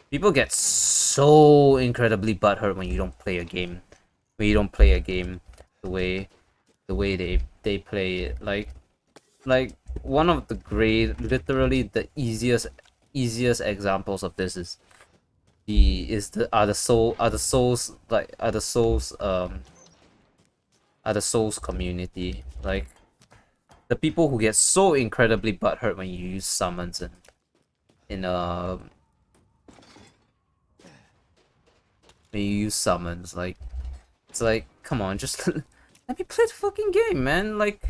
People get so incredibly butthurt when you don't play a game. When you don't play a game the way they play it. Like one of the literally the easiest examples of this is the Souls community. Like, the people who get so incredibly butthurt when you use summons like, it's like, come on, just let me play the fucking game, man. Like,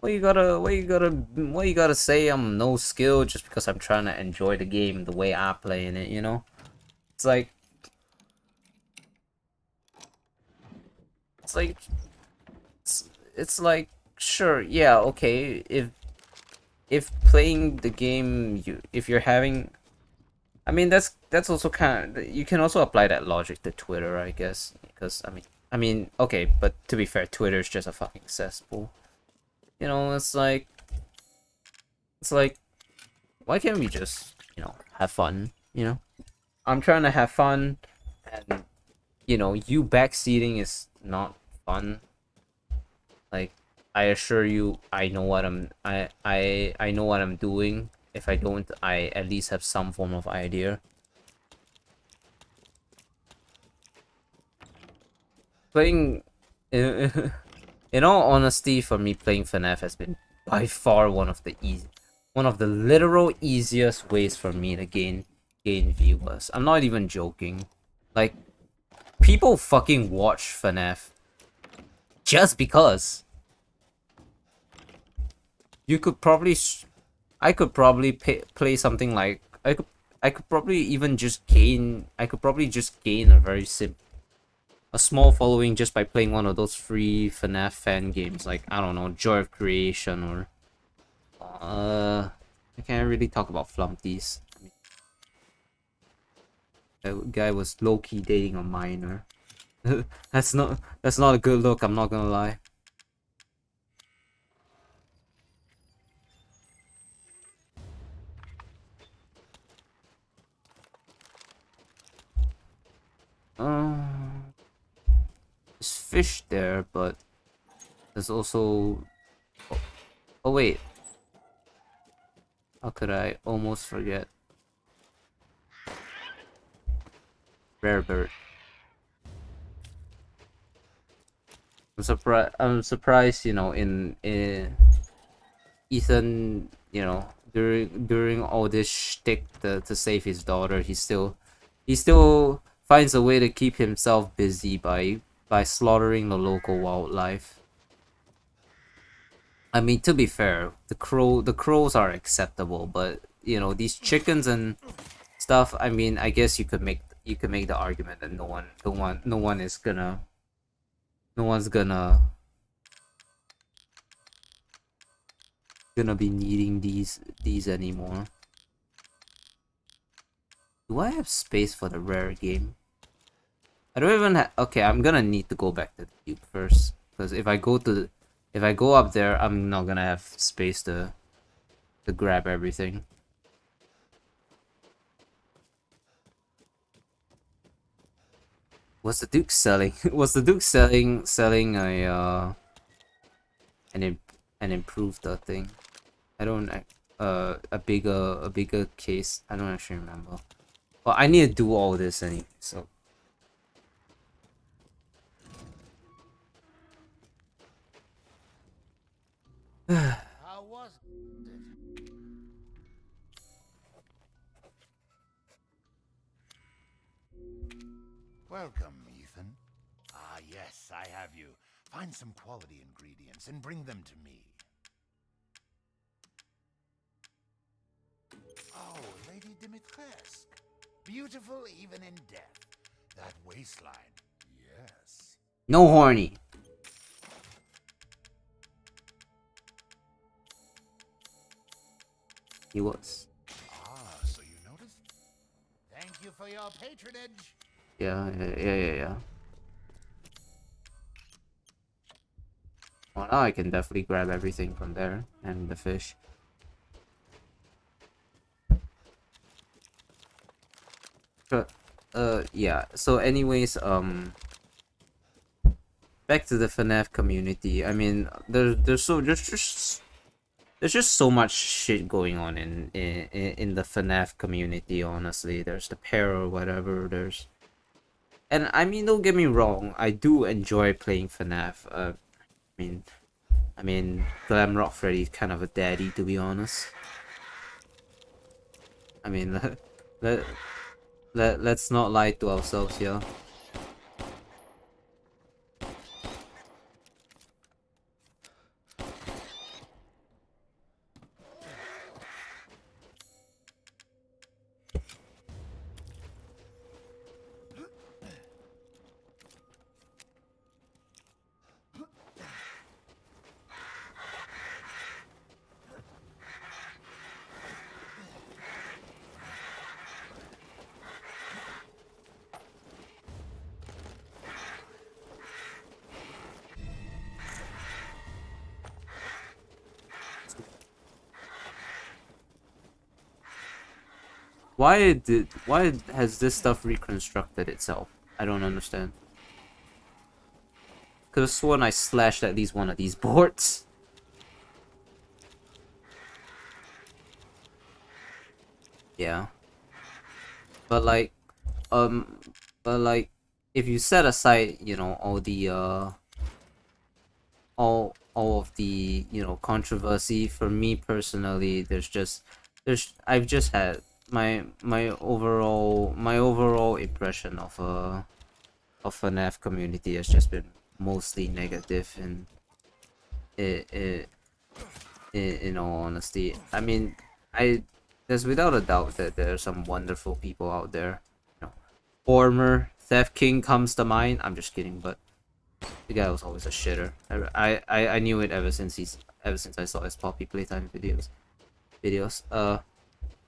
what you gotta say I'm no skill just because I'm trying to enjoy the game the way I play in it, you know? It's like it's like, sure, yeah, okay, if playing the game, if you're having, I mean, that's also kind of, you can also apply that logic to Twitter, I guess, because I mean, okay, but to be fair, Twitter is just a fucking cesspool. You know, it's like, why can't we just, have fun? I'm trying to have fun, and you backseating is not fun. Like, I assure you, I know what I know what I'm doing. If I don't, I at least have some form of idea. Playing, in all honesty, for me, playing FNAF has been by far one of the literal easiest ways for me to gain viewers. I'm not even joking. Like, people fucking watch FNAF just because. You could probably, I could probably play something like I could probably even just gain. I could probably just gain a small following just by playing one of those free FNAF fan games, like, I don't know, Joy of Creation, or I can't really talk about Flumpties. I mean, that guy was low-key dating a minor. That's not a good look, I'm not gonna lie. There's fish there, but there's also... Oh wait. How could I almost forget? Rare bird. I'm surprised, in Ethan, during all this shtick to save his daughter, he still finds a way to keep himself busy by slaughtering the local wildlife. I mean, to be fair, the crows are acceptable, but these chickens and stuff. I mean, I guess you could make the argument that no one's gonna be needing these anymore. Do I have space for the rare game? I don't even have. Okay, I'm gonna need to go back to the cube first, because if I go up there, I'm not gonna have space to grab everything. Was the Duke selling? Was the Duke selling an improved thing? I don't a bigger case. I don't actually remember. Well, I need to do all this anyway, so. How was it? Welcome, Ethan. Ah, yes, I have you. Find some quality ingredients and bring them to me. Oh, Lady Dimitrescu. Beautiful even in death. That waistline. Yes. No horny. He was. Ah, so you noticed? Thank you for your patronage. Yeah. Well, now I can definitely grab everything from there and the fish. But, yeah. So, anyways, back to the FNAF community. I mean, there's just so much shit going on in the FNAF community. Honestly, there's the pair or whatever. And I mean, don't get me wrong, I do enjoy playing FNAF. I mean, Glamrock Freddy's kind of a daddy, to be honest. I mean, let's not lie to ourselves here. why has this stuff reconstructed itself? I don't understand. Could have sworn I slashed at least one of these boards. Yeah. But like, um, but like, if you set aside, you know, all the all of the, you know, controversy, for me personally, I've just had my overall impression of FNAF community has just been mostly negative, and it in all honesty. I mean, there's without a doubt that there are some wonderful people out there. You know, former Theft King comes to mind. I'm just kidding, but the guy was always a shitter. I knew it ever since I saw his Poppy Playtime videos.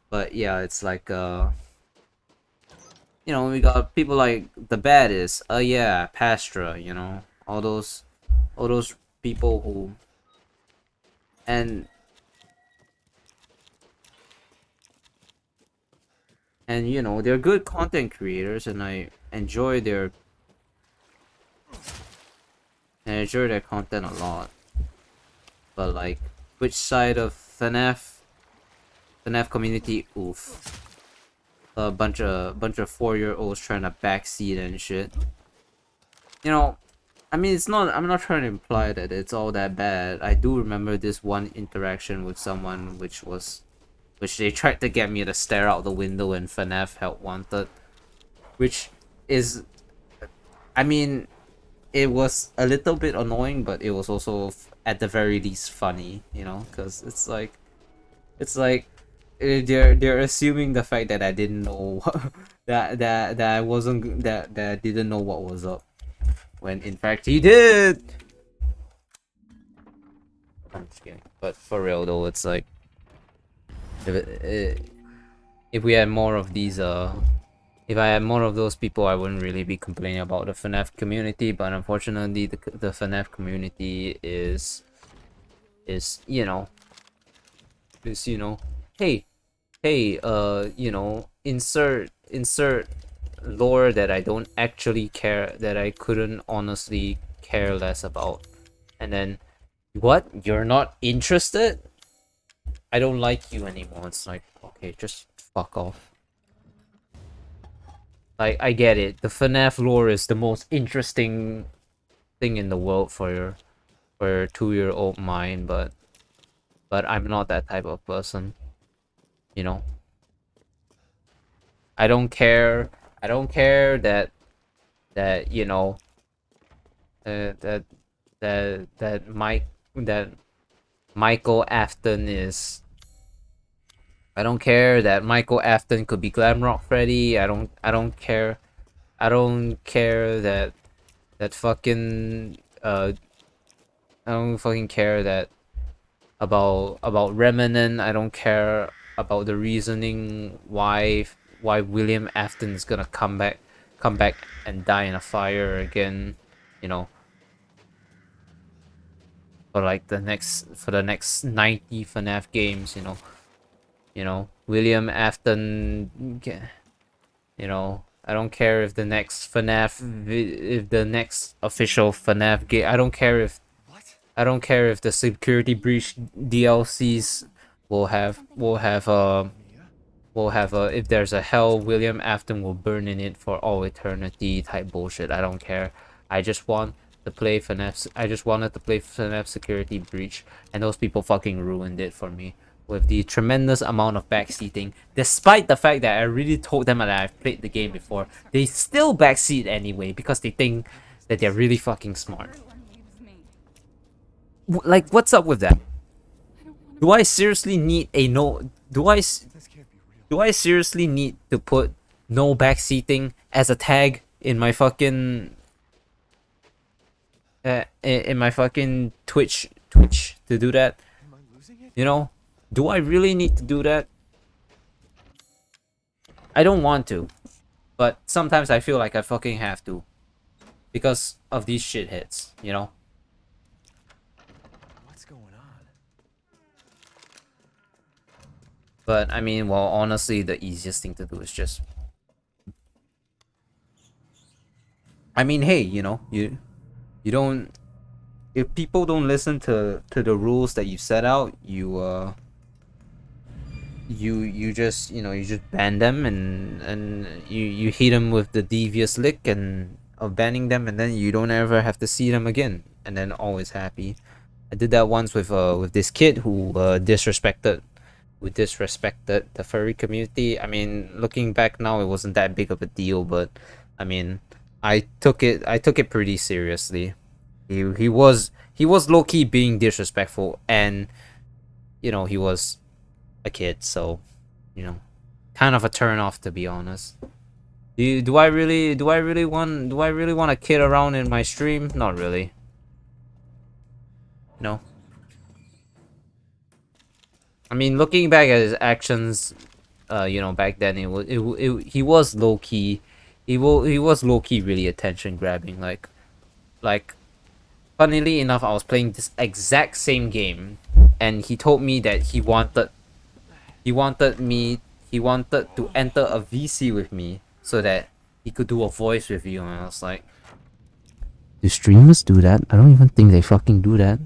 But yeah, it's like you know, we got people like the baddest. Yeah, Pastra. You know, all those people who and you know, they're good content creators, and I enjoy their content a lot. But like, which side of FNAF community? Oof. A bunch of 4-year-olds trying to backseat and shit. You know, I mean, I'm not trying to imply that it's all that bad. I do remember this one interaction with someone which they tried to get me to stare out the window in FNAF Help Wanted, which is, I mean, it was a little bit annoying, but it was also at the very least funny, you know, because it's like they're assuming the fact that I didn't know that I wasn't that I didn't know what was up, when in fact he did. I'm just kidding, but for real though, it's like if we had more of these if I had more of those people, I wouldn't really be complaining about the FNAF community. But unfortunately, the FNAF community is you know, hey, you know, insert lore that I don't actually care, that I couldn't honestly care less about, and then what? You're not interested? I don't like you anymore. It's like, okay, just fuck off. Like, I get it. The FNAF lore is the most interesting thing in the world for your 2-year-old mind, but I'm not that type of person. You know? I don't care that you know, that Michael Afton is. I don't care that Michael Afton could be Glamrock Freddy. I don't care. I don't care that fucking I don't fucking care that about Remnant. I don't care about the reasoning why William Afton is gonna come back and die in a fire again, you know. For like the next 90 FNAF games, you know, William Afton, you know, I don't care if the next if the next official FNAF game, I don't care if the Security Breach DLCs will have if there's a hell, William Afton will burn in it for all eternity type bullshit. I don't care. I just want to play FNAF. I just wanted to play FNAF Security Breach, and those people fucking ruined it for me with the tremendous amount of backseating. Despite the fact that I really told them that I've played the game before, they still backseat anyway because they think that they're really fucking smart. Like, what's up with that? Do I seriously need a no? Do I seriously need to put no backseating as a tag in my fucking Twitch to do that? You know, do I really need to do that? I don't want to, but sometimes I feel like I fucking have to because of these shitheads, you know. But I mean, well, honestly, the easiest thing to do is just. I mean, hey, you know, you don't. If people don't listen to the rules that you set out, you just, you know, you just ban them, and you hit them with the devious lick and of banning them, and then you don't ever have to see them again, and then always happy. I did that once with this kid who disrespected the furry community. I mean, looking back now, it wasn't that big of a deal, but I mean, I took it pretty seriously. He was low key being disrespectful, and you know, he was a kid, so you know, kind of a turn off, to be honest. Do I really want a kid around in my stream? Not really. No. I mean, looking back at his actions, you know, back then he was low key, he was low key really attention grabbing. Like, funnily enough, I was playing this exact same game, and he told me that he wanted to enter a VC with me so that he could do a voice review, and I was like, do streamers do that? I don't even think they fucking do that.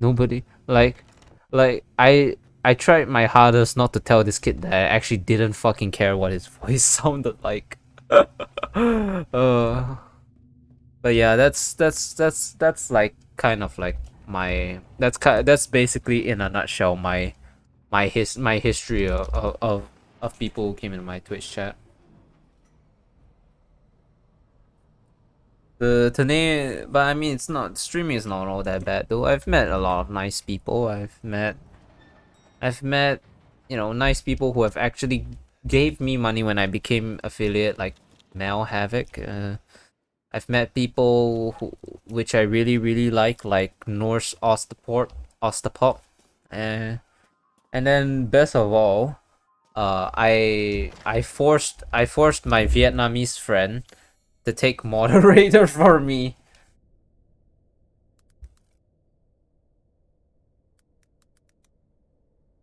Nobody like I tried my hardest not to tell this kid that I actually didn't fucking care what his voice sounded like. But yeah, that's like kind of like that's basically in a nutshell my history of people who came into my Twitch chat. The name, but I mean, it's not, streaming is not all that bad though. I've met a lot of nice people. I've met, you know, nice people who have actually gave me money when I became affiliate, like Mel Havoc. I've met people which I really like Norse Ostapop, and then best of all, I forced my Vietnamese friend to take moderator for me.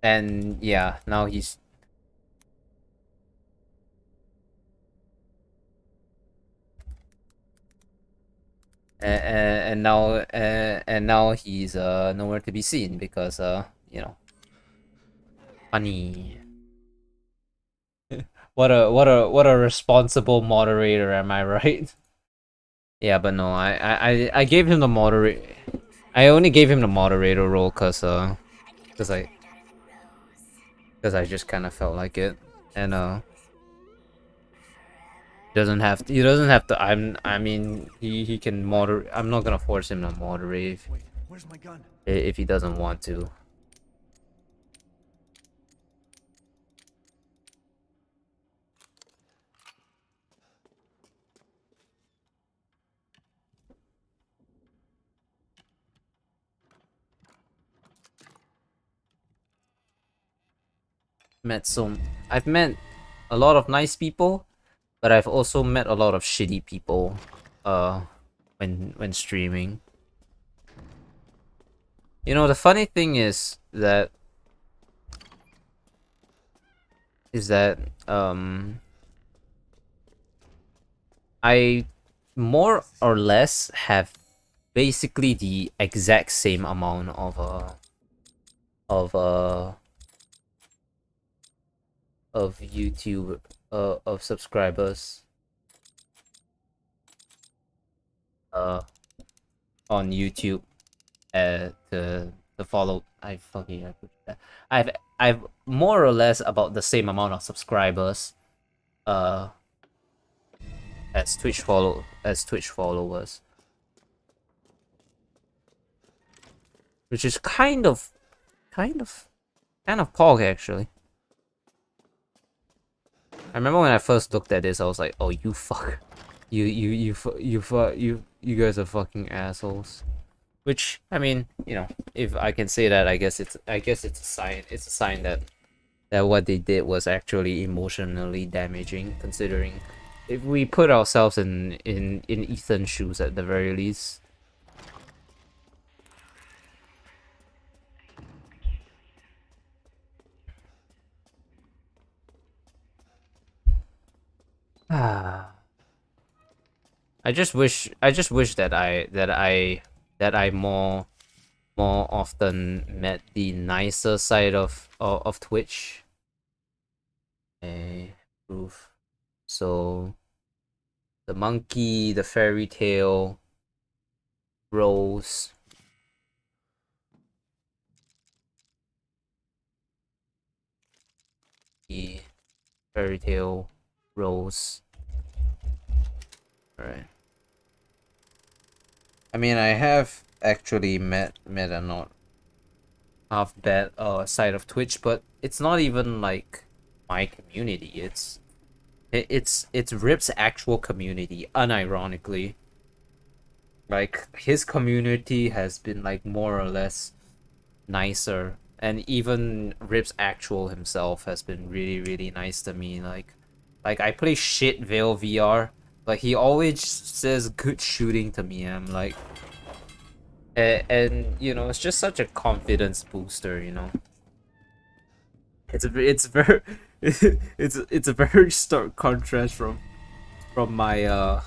And yeah, now he's and now he's nowhere to be seen because you know, funny. What a responsible moderator, am I right? Yeah, but no, I gave him the moderator. I only gave him the moderator role cause I just kind of felt like it, and he doesn't have to. I mean, he can moderate. I'm not gonna force him to moderate Wait, where's my gun? if he doesn't want to. I've met a lot of nice people, but I've also met a lot of shitty people when streaming. You know, the funny thing is that I more or less have basically the exact same amount of YouTube of subscribers on YouTube to follow. I've more or less about the same amount of subscribers as Twitch followers, which is kind of pog actually. I remember when I first looked at this, I was like, "Oh, you fuck, you guys are fucking assholes." Which, I mean, you know, if I can say that, I guess it's a sign. It's a sign that what they did was actually emotionally damaging. Considering, if we put ourselves in Ethan's shoes at the very least. I just wish that I more often met the nicer side of Twitch. Okay, proof. So the monkey, the fairy tale, Rose. The fairy tale, Rose. Alright. I mean, I have actually met a not half bad side of Twitch, but it's not even like my community. It's Rip's actual community, unironically. Like, his community has been like more or less nicer, and even Rip's actual himself has been really nice to me. Like I play shit Veil VR, but he always says good shooting to me. I'm like, and you know, it's just such a confidence booster, you know. It's very it's a very stark contrast from my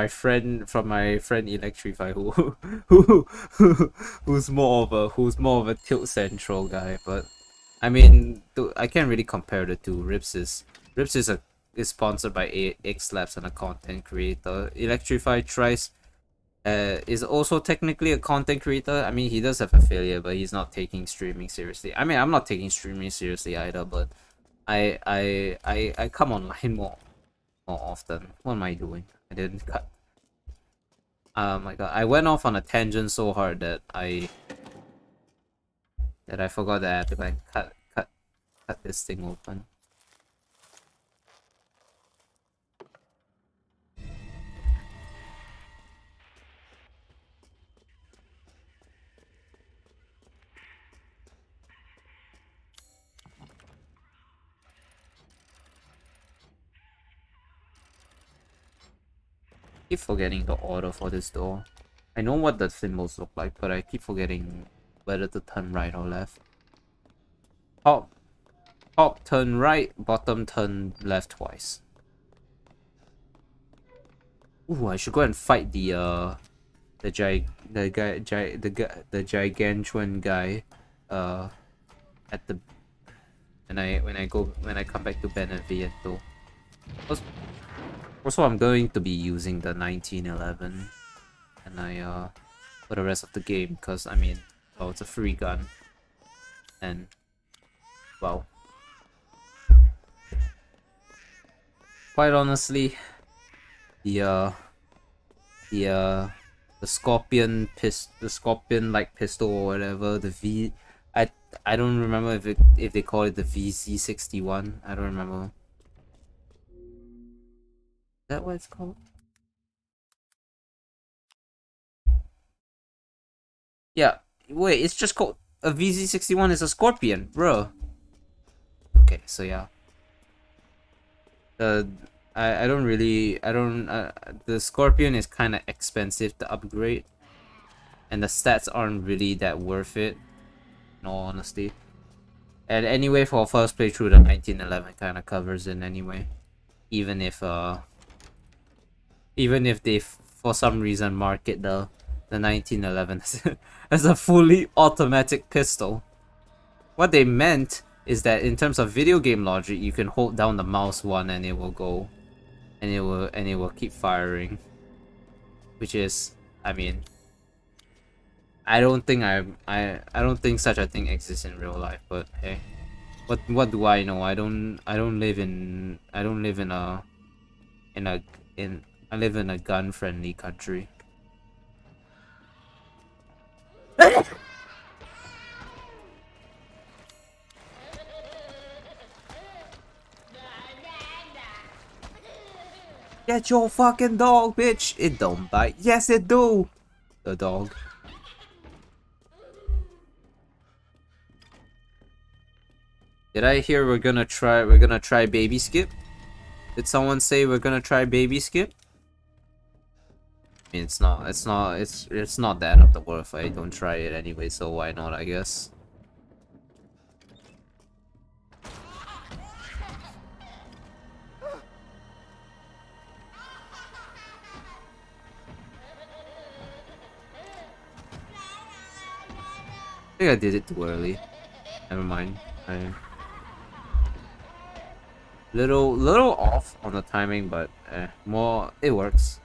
friend Electrify, who's more of a Tilt Central guy. But I mean, I can't really compare the two. Rips is sponsored by X Labs and a content creator. Electrify tries is also technically a content creator. I mean, he does have affiliate, but he's not taking streaming seriously. I mean, I'm not taking streaming seriously either, but I come online more often. What am I doing? I didn't cut. Oh my god, I went off on a tangent so hard that I forgot that I had to like cut this thing open. Keep forgetting the order for this door. I know what the symbols look like, but I keep forgetting whether to turn right or left. Top turn right, bottom turn left twice. Ooh, I should go and fight the gigantuan guy at the when I come back to Beneviento. Also, I'm going to be using the 1911 and for the rest of the game, because I mean, well, it's a free gun, and well, quite honestly, the scorpion like pistol or whatever, the I don't remember if they call it the VZ61. I don't remember. Is that what it's called? Yeah, wait, it's just called a VZ61 is a scorpion, bro. Okay, so yeah. I don't really, the scorpion is kind of expensive to upgrade, and the stats aren't really that worth it, in all honesty. And anyway, for a first playthrough, the 1911 kind of covers it anyway, even if they for some reason market the 1911 as a fully automatic pistol. What they meant is that in terms of video game logic, you can hold down the mouse one and it will go, and it will keep firing, which is, I mean, I don't think such a thing exists in real life, but hey, what do I know? I live in a gun-friendly country. Get your fucking dog, bitch! It don't bite. Yes, it do. The dog. Did I hear we're gonna try baby skip? Did someone say we're gonna try baby skip? I mean, it's not that of the worth. I don't try it anyway, so why not, I guess. think I did it too early. Never mind. I little off on the timing, but more it works.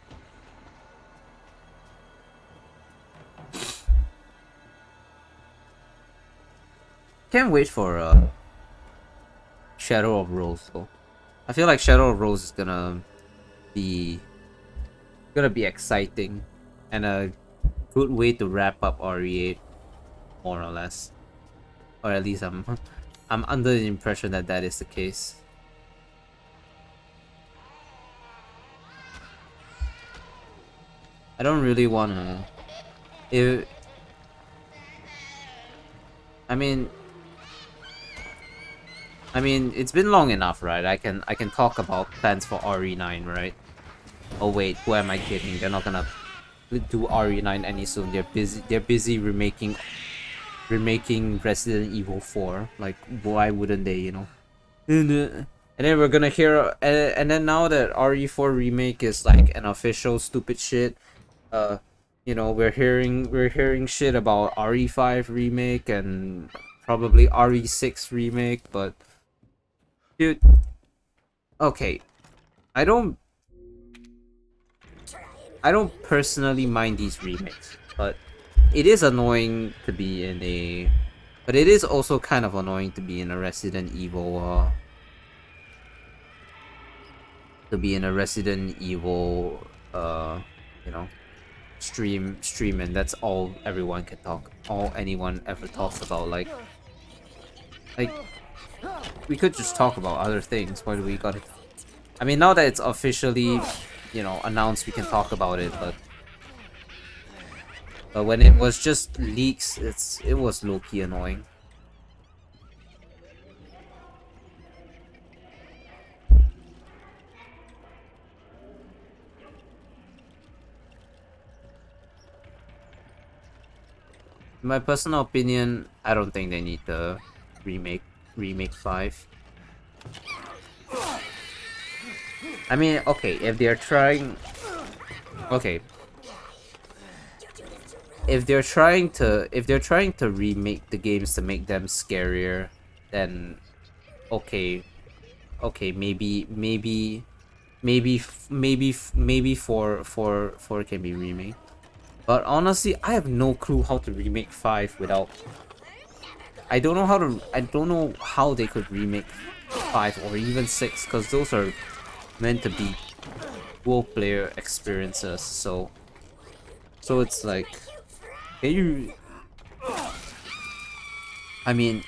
Can't wait for Shadow of Rose though. I feel like Shadow of Rose is be gonna be exciting and a good way to wrap up RE8, more or less. Or at least I'm under the impression that that is the case. I don't really wanna. If I mean, it's been long enough, right? I can talk about plans for RE9, right? Oh wait, who am I kidding? They're not gonna do RE9 any soon. They're busy remaking Resident Evil 4. Like, why wouldn't they? You know. And then we're gonna hear, and then now that RE4 remake is like an official stupid shit, you know, we're hearing shit about RE5 remake and probably RE6 remake, but dude, okay, I don't personally mind these remakes, but it is annoying to be in a, but it is also kind of annoying to be in a Resident Evil you know, stream, and that's all everyone can talk, all anyone ever talks about. Like we could just talk about other things. Why do we gotta, I mean, now that it's officially, you know, announced, we can talk about it, but when it was just leaks, it was low-key annoying. In my personal opinion, I don't think they need to remake 5. I mean, okay, if they're trying, okay, if they're trying to remake the games to make them scarier, then okay, maybe 4 can be remade. But honestly, I have no clue how to remake 5 without. I don't know how they could remake 5 or even 6, because those are meant to be full player experiences. So it's like, can you? I mean,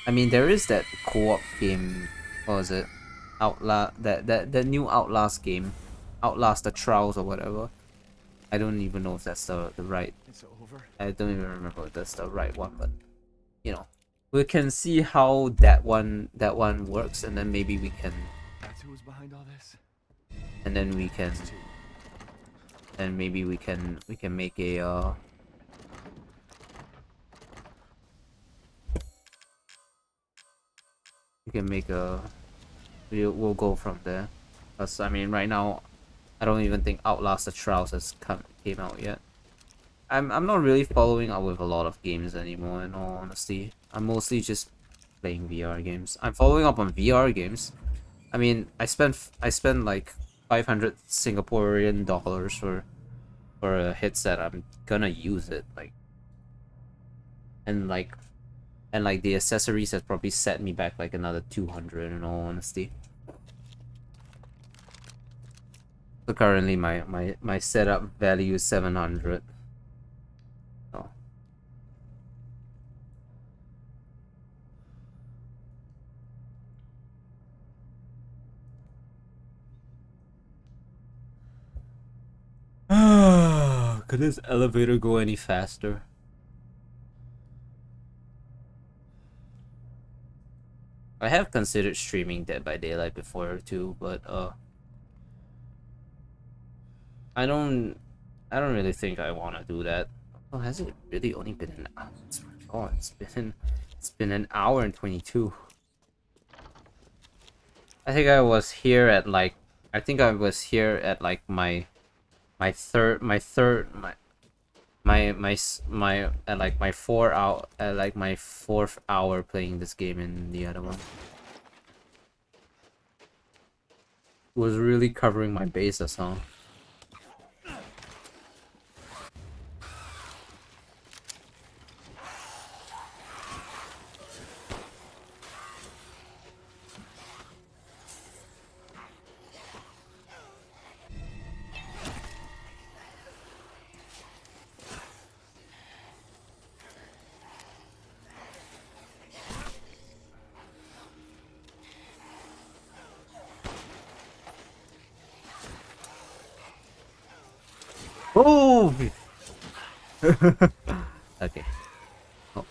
there is that co-op game. What was it? Outlast, that new Outlast game, Outlast the Trials or whatever. I don't even know if that's the right. It's over. I don't even remember if that's the right one, but you know, we can see how that one works, and then maybe we can. That's who was behind all this. And then we can. And maybe we can make a. We can make a. We'll go from there. Cause I mean, right now, I don't even think Outlast the Trials has came out yet. I'm not really following up with a lot of games anymore, in all honesty. I'm mostly just playing VR games. I'm following up on VR games. I mean, I spent like 500 Singaporean dollars for a headset. I'm gonna use it, like, and the accessories has probably set me back like another 200, in all honesty. So currently my setup value is 700. Oh. Could this elevator go any faster? I have considered streaming Dead by Daylight before too, but I don't really think I want to do that. Oh, has it really only been an hour? Oh, it's been an hour and 22. I think I was here at like my at like my 4 hour at like my 4th hour playing this game in the other one. Was really covering my bases, huh? Oh! Okay. Oh.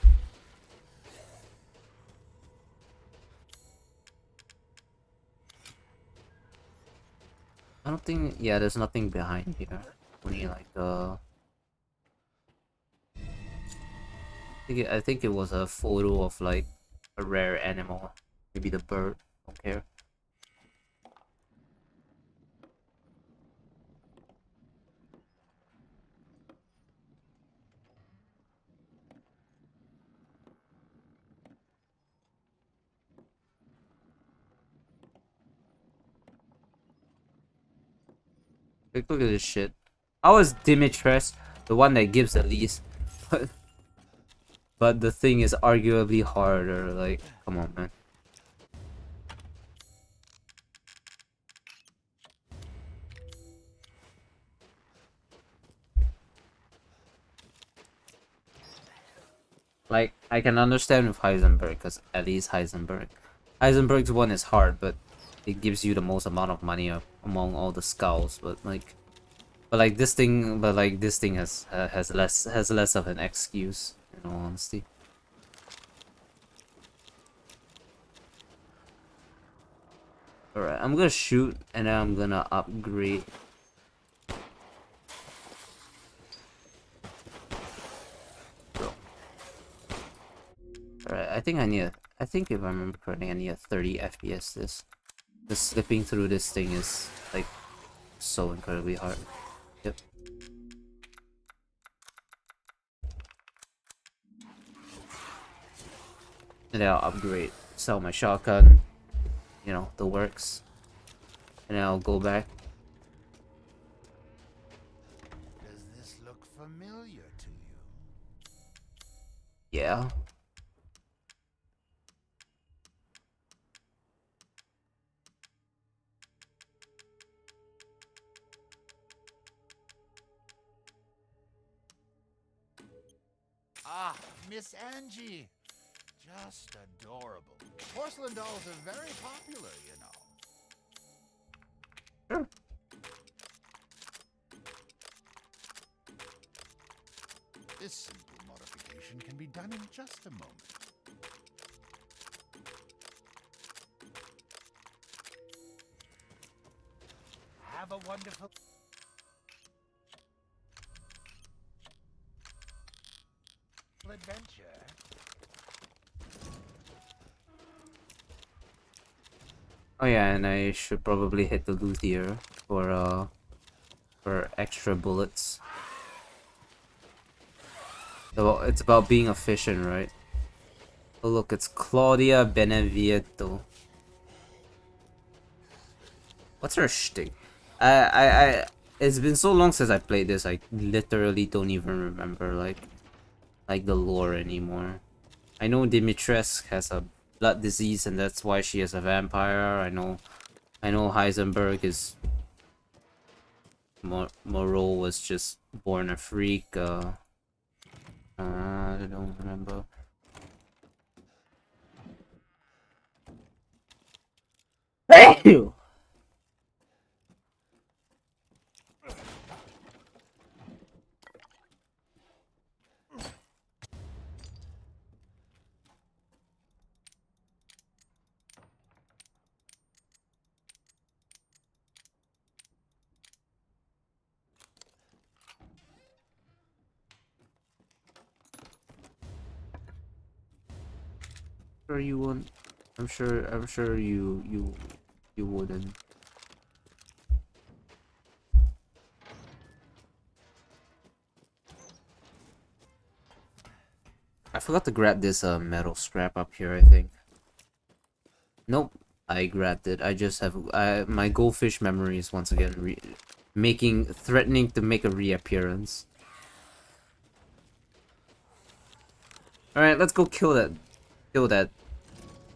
I don't think. Yeah, there's nothing behind here. Only like I think it was a photo of like a rare animal. Maybe the bird. Don't care. Like, look at this shit. How is Dimitrescu the one that gives the least? But the thing is arguably harder. Like, come on, man. Like, I can understand with Heisenberg, because at least Heisenberg's one is hard, but it gives you the most amount of money among all the skulls. But this thing has less of an excuse, in all honesty. Alright, I'm gonna shoot, and then I'm gonna upgrade. Alright, I think if I remember correctly, I need a 30 FPS this. Just slipping through this thing is, like, so incredibly hard. Yep. And then I'll upgrade, sell my shotgun, you know, the works. And then I'll go back. Does this look familiar to you? Yeah. Ah, Miss Angie. Just adorable. Porcelain dolls are very popular, you know. Sure. This simple modification can be done in just a moment. Have a wonderful adventure. Oh yeah, and I should probably hit the luthier for extra bullets. So it's about being efficient, right? Oh look, it's Claudia Beneviento. What's her shtick? It's been so long since I played this, I literally don't even remember like the lore anymore. I know Dimitrescu has a blood disease and that's why she is a vampire. I know Heisenberg is Moreau was just born a freak. I don't remember. Ew! Sure you won't. I'm sure you wouldn't. I forgot to grab this metal scrap up here, I think. Nope, I grabbed it. I just have my goldfish memory is once again threatening to make a reappearance. All right, let's go kill that. Kill that.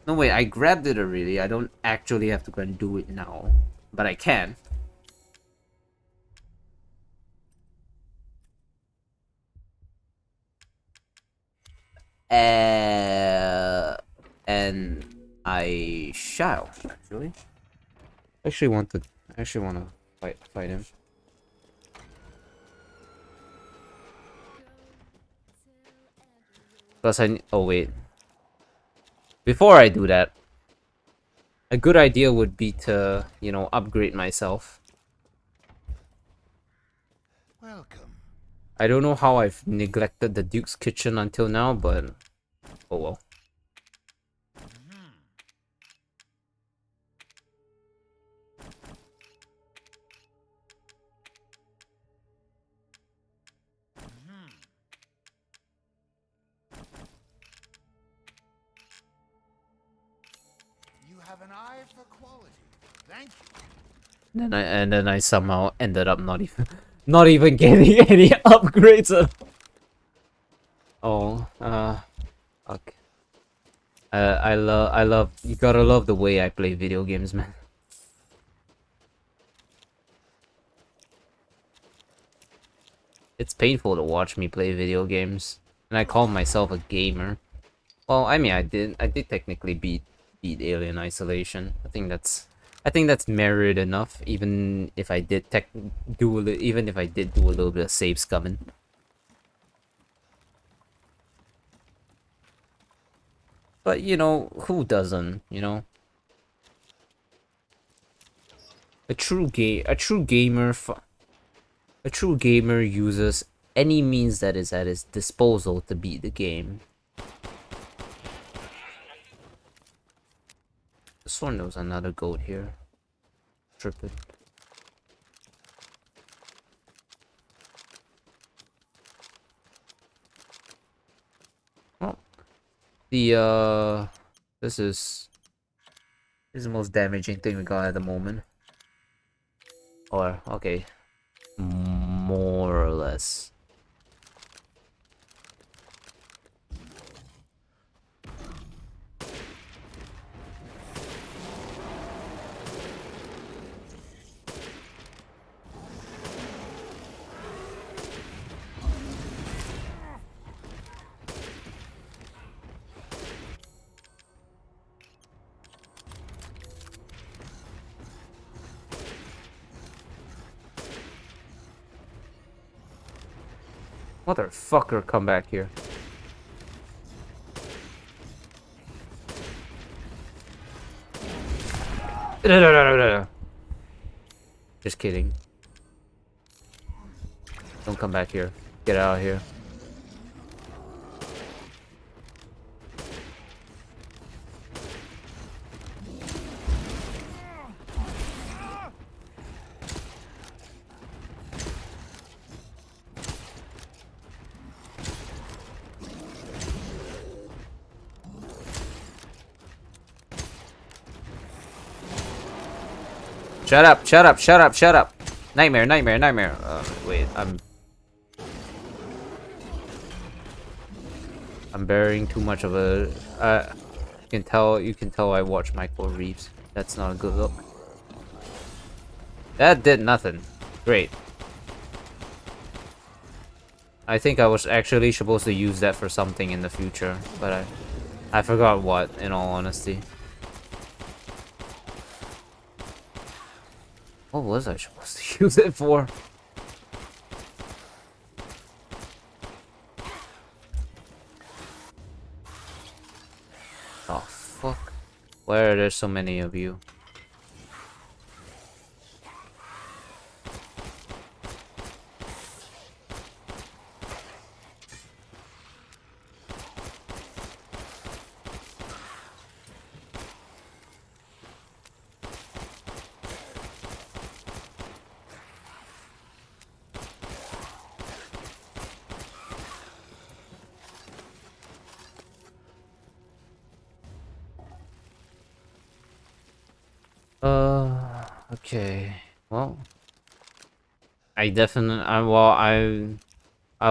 No wait, I grabbed it already. I don't actually have to go and do it now, but I can. And I shall actually. I actually want to fight him. Plus oh wait. Before I do that, a good idea would be to, you know, upgrade myself. Welcome. I don't know how I've neglected the Duke's Kitchen until now, but oh well. You have an eye for quality. Thank you. And then I somehow ended up not even getting any upgrades. Oh, okay. I love you gotta love the way I play video games, man. It's painful to watch me play video games, and I call myself a gamer. Well, I mean, I did technically beat Alien Isolation. I think that's merit enough, even if I did do a little bit of save scumming. But you know, who doesn't? You know, a true gamer uses any means that is at his disposal to beat the game. This one, there was another goat here. Trip it. Oh. This is the most damaging thing we got at the moment. Or, okay. More or less. Motherfucker, come back here. Just kidding. Don't come back here. Get out of here. Shut up, shut up, shut up, shut up. Nightmare, nightmare, nightmare. Wait, I'm bearing too much of a you can tell I watch Michael Reeves. That's not a good look. That did nothing. Great. I think I was actually supposed to use that for something in the future, but I forgot what, in all honesty. What was I supposed to use it for? Oh, fuck. Why are there so many of you? Okay. Well, I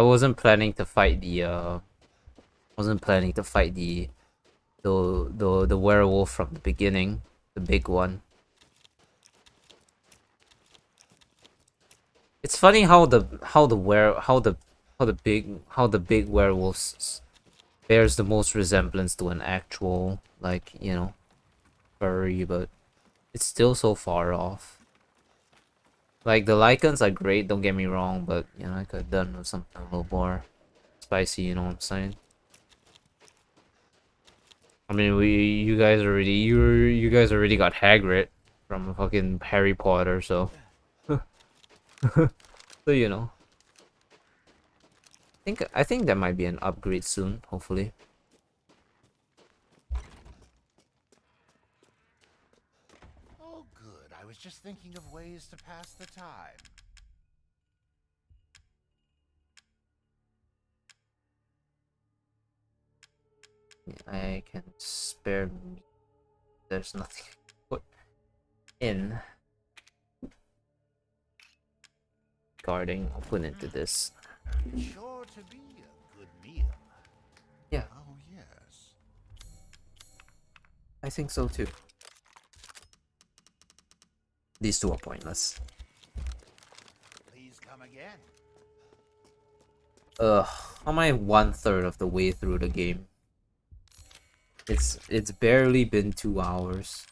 wasn't planning to fight the werewolf from the beginning, the big one. It's funny how the big werewolf bears the most resemblance to an actual, like, you know, furry, but it's still so far off. Like, the Lycans are great, don't get me wrong, but, you know, I could have done with something a little more spicy, you know what I'm saying? I mean, you guys already got Hagrid from fucking Harry Potter, so so you know. I think there might be an upgrade soon, hopefully. Oh, good. I was just thinking of ways to pass the time. I can spare me. There's nothing to put in. Guarding, I'll put into this. Sure to be a good meal. Yeah, Oh, yes. I think so too. These two are pointless. Please come again. How am I 1/3 of the way through the game? It's barely been 2 hours.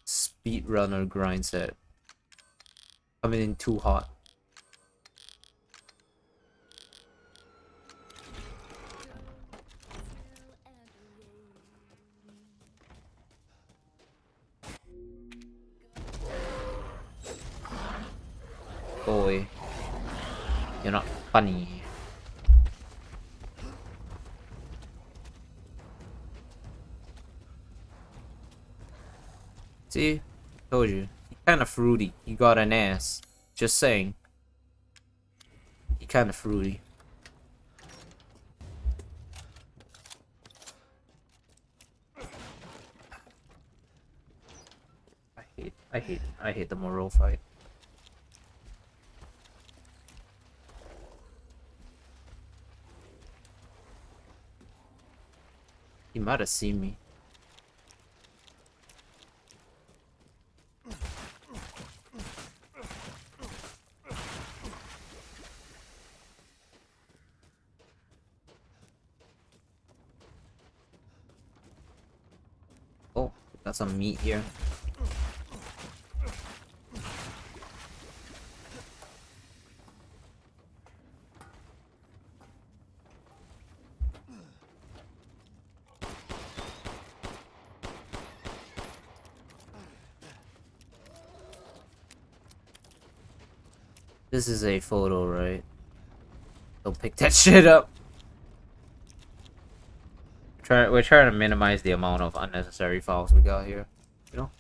Speedrunner grind set. Coming in too hot. Go away. You're not funny. See? Told you. He kinda fruity. He got an ass. Just saying. He kinda fruity. I hate the Moreau fight. He might have seen me. Oh, got some meat here. This is a photo, right? Don't pick that shit up. We're trying to minimize the amount of unnecessary files we got here. You know?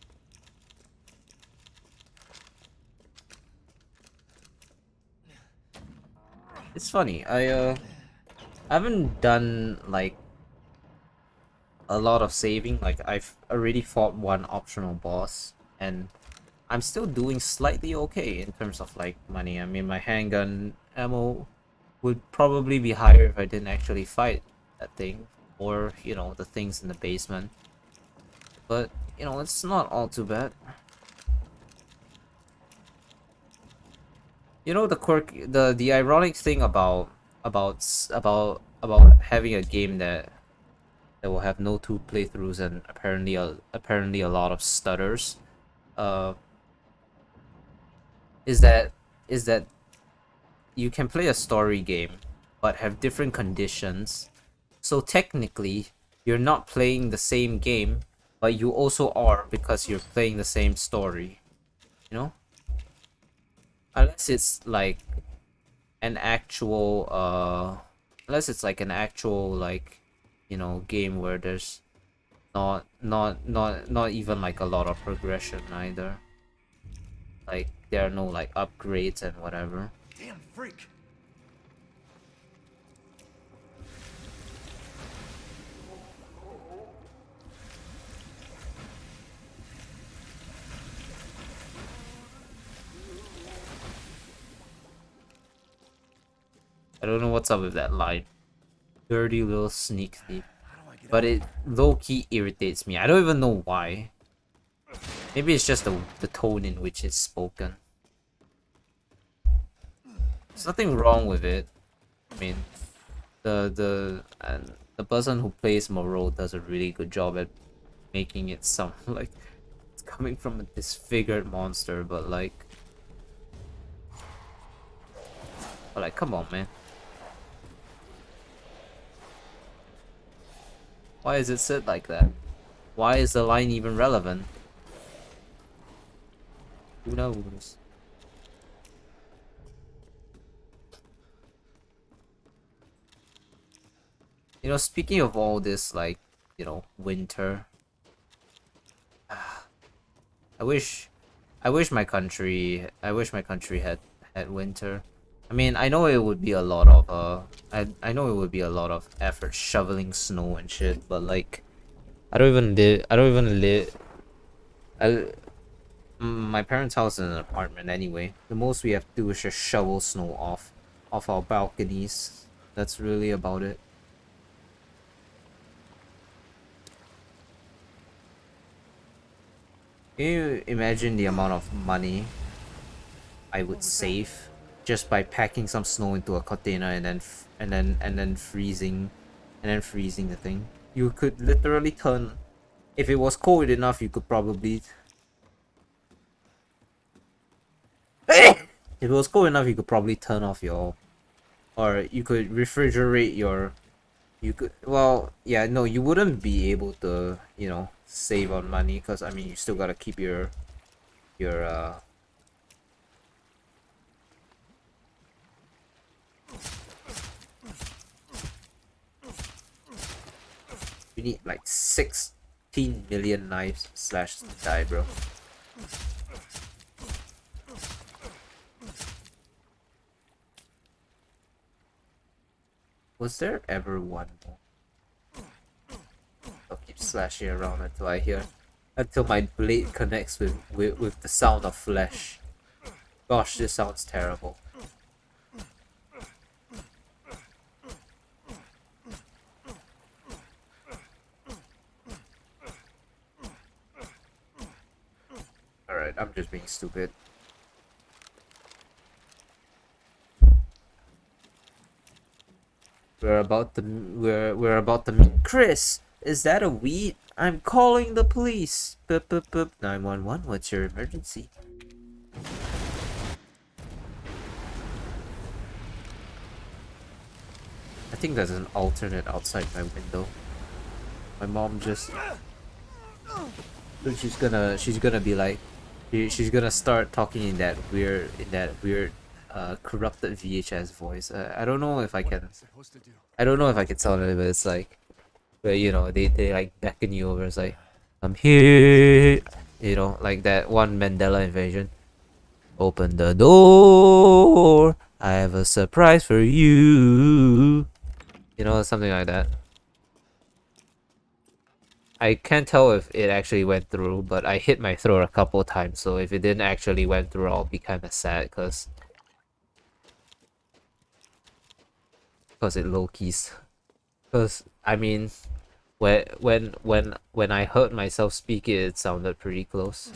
It's funny. I haven't done like a lot of saving. Like, I've already fought one optional boss, and I'm still doing slightly okay in terms of like money. I mean, my handgun ammo would probably be higher if I didn't actually fight that thing, or, you know, the things in the basement. But, you know, it's not all too bad. You know, the ironic thing about having a game that will have no 2 playthroughs and apparently a lot of stutters, uh, is that you can play a story game but have different conditions. So technically, you're not playing the same game, but you also are, because you're playing the same story. You know? Unless it's like an actual like, you know, game where there's not even like a lot of progression either. Like, there are no like upgrades and whatever. Damn freak. I don't know what's up with that line. Dirty little sneak thief. How do I get But out? it low-key irritates me. I don't even know why. Maybe it's just the tone in which it's spoken. There's nothing wrong with it. I mean, the person who plays Moreau does a really good job at making it sound like it's coming from a disfigured monster, but like, come on, man. Why is it said like that? Why is the line even relevant? Who knows? You know, speaking of all this, like, you know, winter. I wish my country had winter. I mean, I know it would be a lot of I know it would be a lot of effort shoveling snow and shit, but like I don't even live my parents' house is an apartment anyway. The most we have to do is just shovel snow off our balconies. That's really about it. Can you imagine the amount of money I would save just by packing some snow into a container and then freezing the thing? You could literally turn, if it was cold enough, you could probably if it was cold enough, you could probably turn off your, or you could refrigerate your, you could, well, yeah, no, you wouldn't be able to, you know, save on money, because I mean, you still gotta keep your you need like 16 million knives slash die, bro. Was there ever one more? I'll keep slashing around until my blade connects with the sound of flesh. Gosh, this sounds terrible. Alright, I'm just being stupid. We're about to meet Chris. Is that a weed? I'm calling the police. Boop boop boop. 911. What's your emergency? I think there's an alternate outside my window. My mom just. So she's gonna be like, she's gonna start talking in that weird corrupted VHS voice. I don't know if I What am can. I supposed to do? I don't know if I can sound it, but it's like, where you know they like beckon you over. It's like, I'm here, you know, like that one Mandela invasion. Open the door. I have a surprise for you. You know, something like that. I can't tell if it actually went through, but I hit my throat a couple times. So if it didn't actually went through, I'll be kind of sad because it low keys. Because I mean, when I heard myself speak it, it sounded pretty close.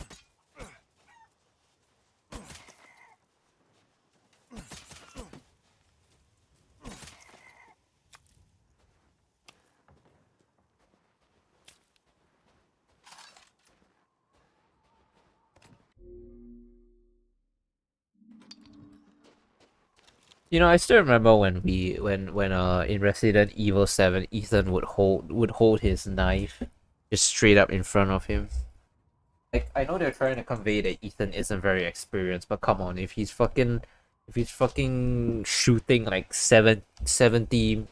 You know, I still remember when in Resident Evil 7, Ethan would hold his knife just straight up in front of him. Like, I know they're trying to convey that Ethan isn't very experienced, but come on, if he's fucking shooting like 70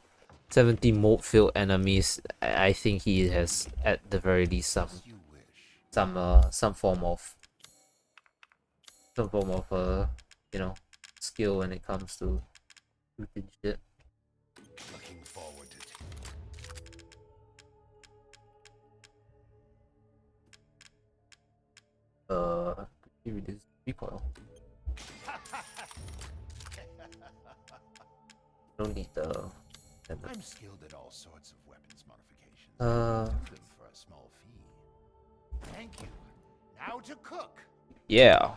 mold filled enemies, I think he has at the very least You wish. some form of you know, skill when it comes to shooting shit. Looking forward to You reduce recoil. Don't need the. I'm skilled at all sorts of weapons modifications. Uh. Do them for a small fee. Thank you. Now to cook. Yeah.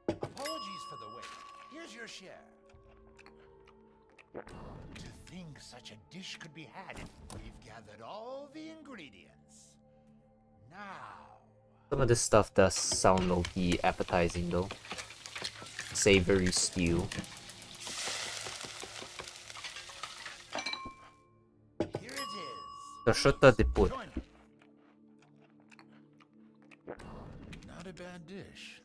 Apologies for the wait. Here's your share. To think such a dish could be had if we've gathered all the ingredients. Now. Some of this stuff does sound low-key appetizing though. Savory stew. Here it is. Prosciutto di put. Join me. Not a bad dish.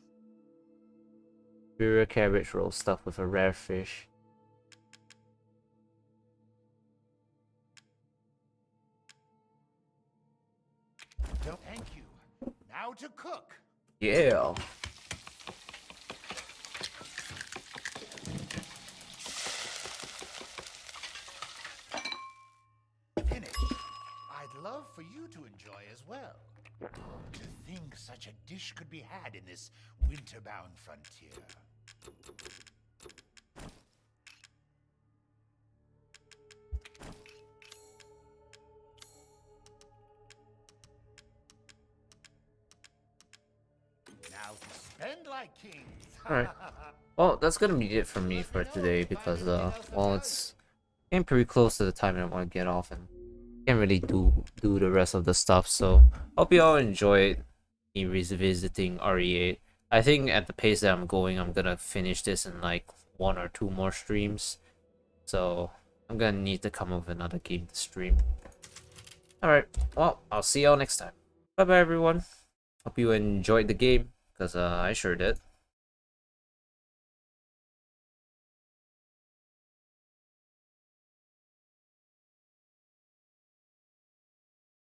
Superior cabbage roll stuffed with a rare fish. Thank you. Now to cook. Yeah. Finish. I'd love for you to enjoy as well. To think such a dish could be had in this winter-bound frontier. Now to spend like kings. Alright. Well, that's gonna be it for me for today because well, it's getting pretty close to the time I want to get off and can't really do the rest of the stuff. So hope you all enjoyed me revisiting RE8. I think at the pace that I'm going, I'm gonna finish this in like 1 or 2 more streams. So I'm gonna need to come up with another game to stream. Alright, well, I'll see y'all next time. Bye bye everyone. Hope you enjoyed the game, because I sure did.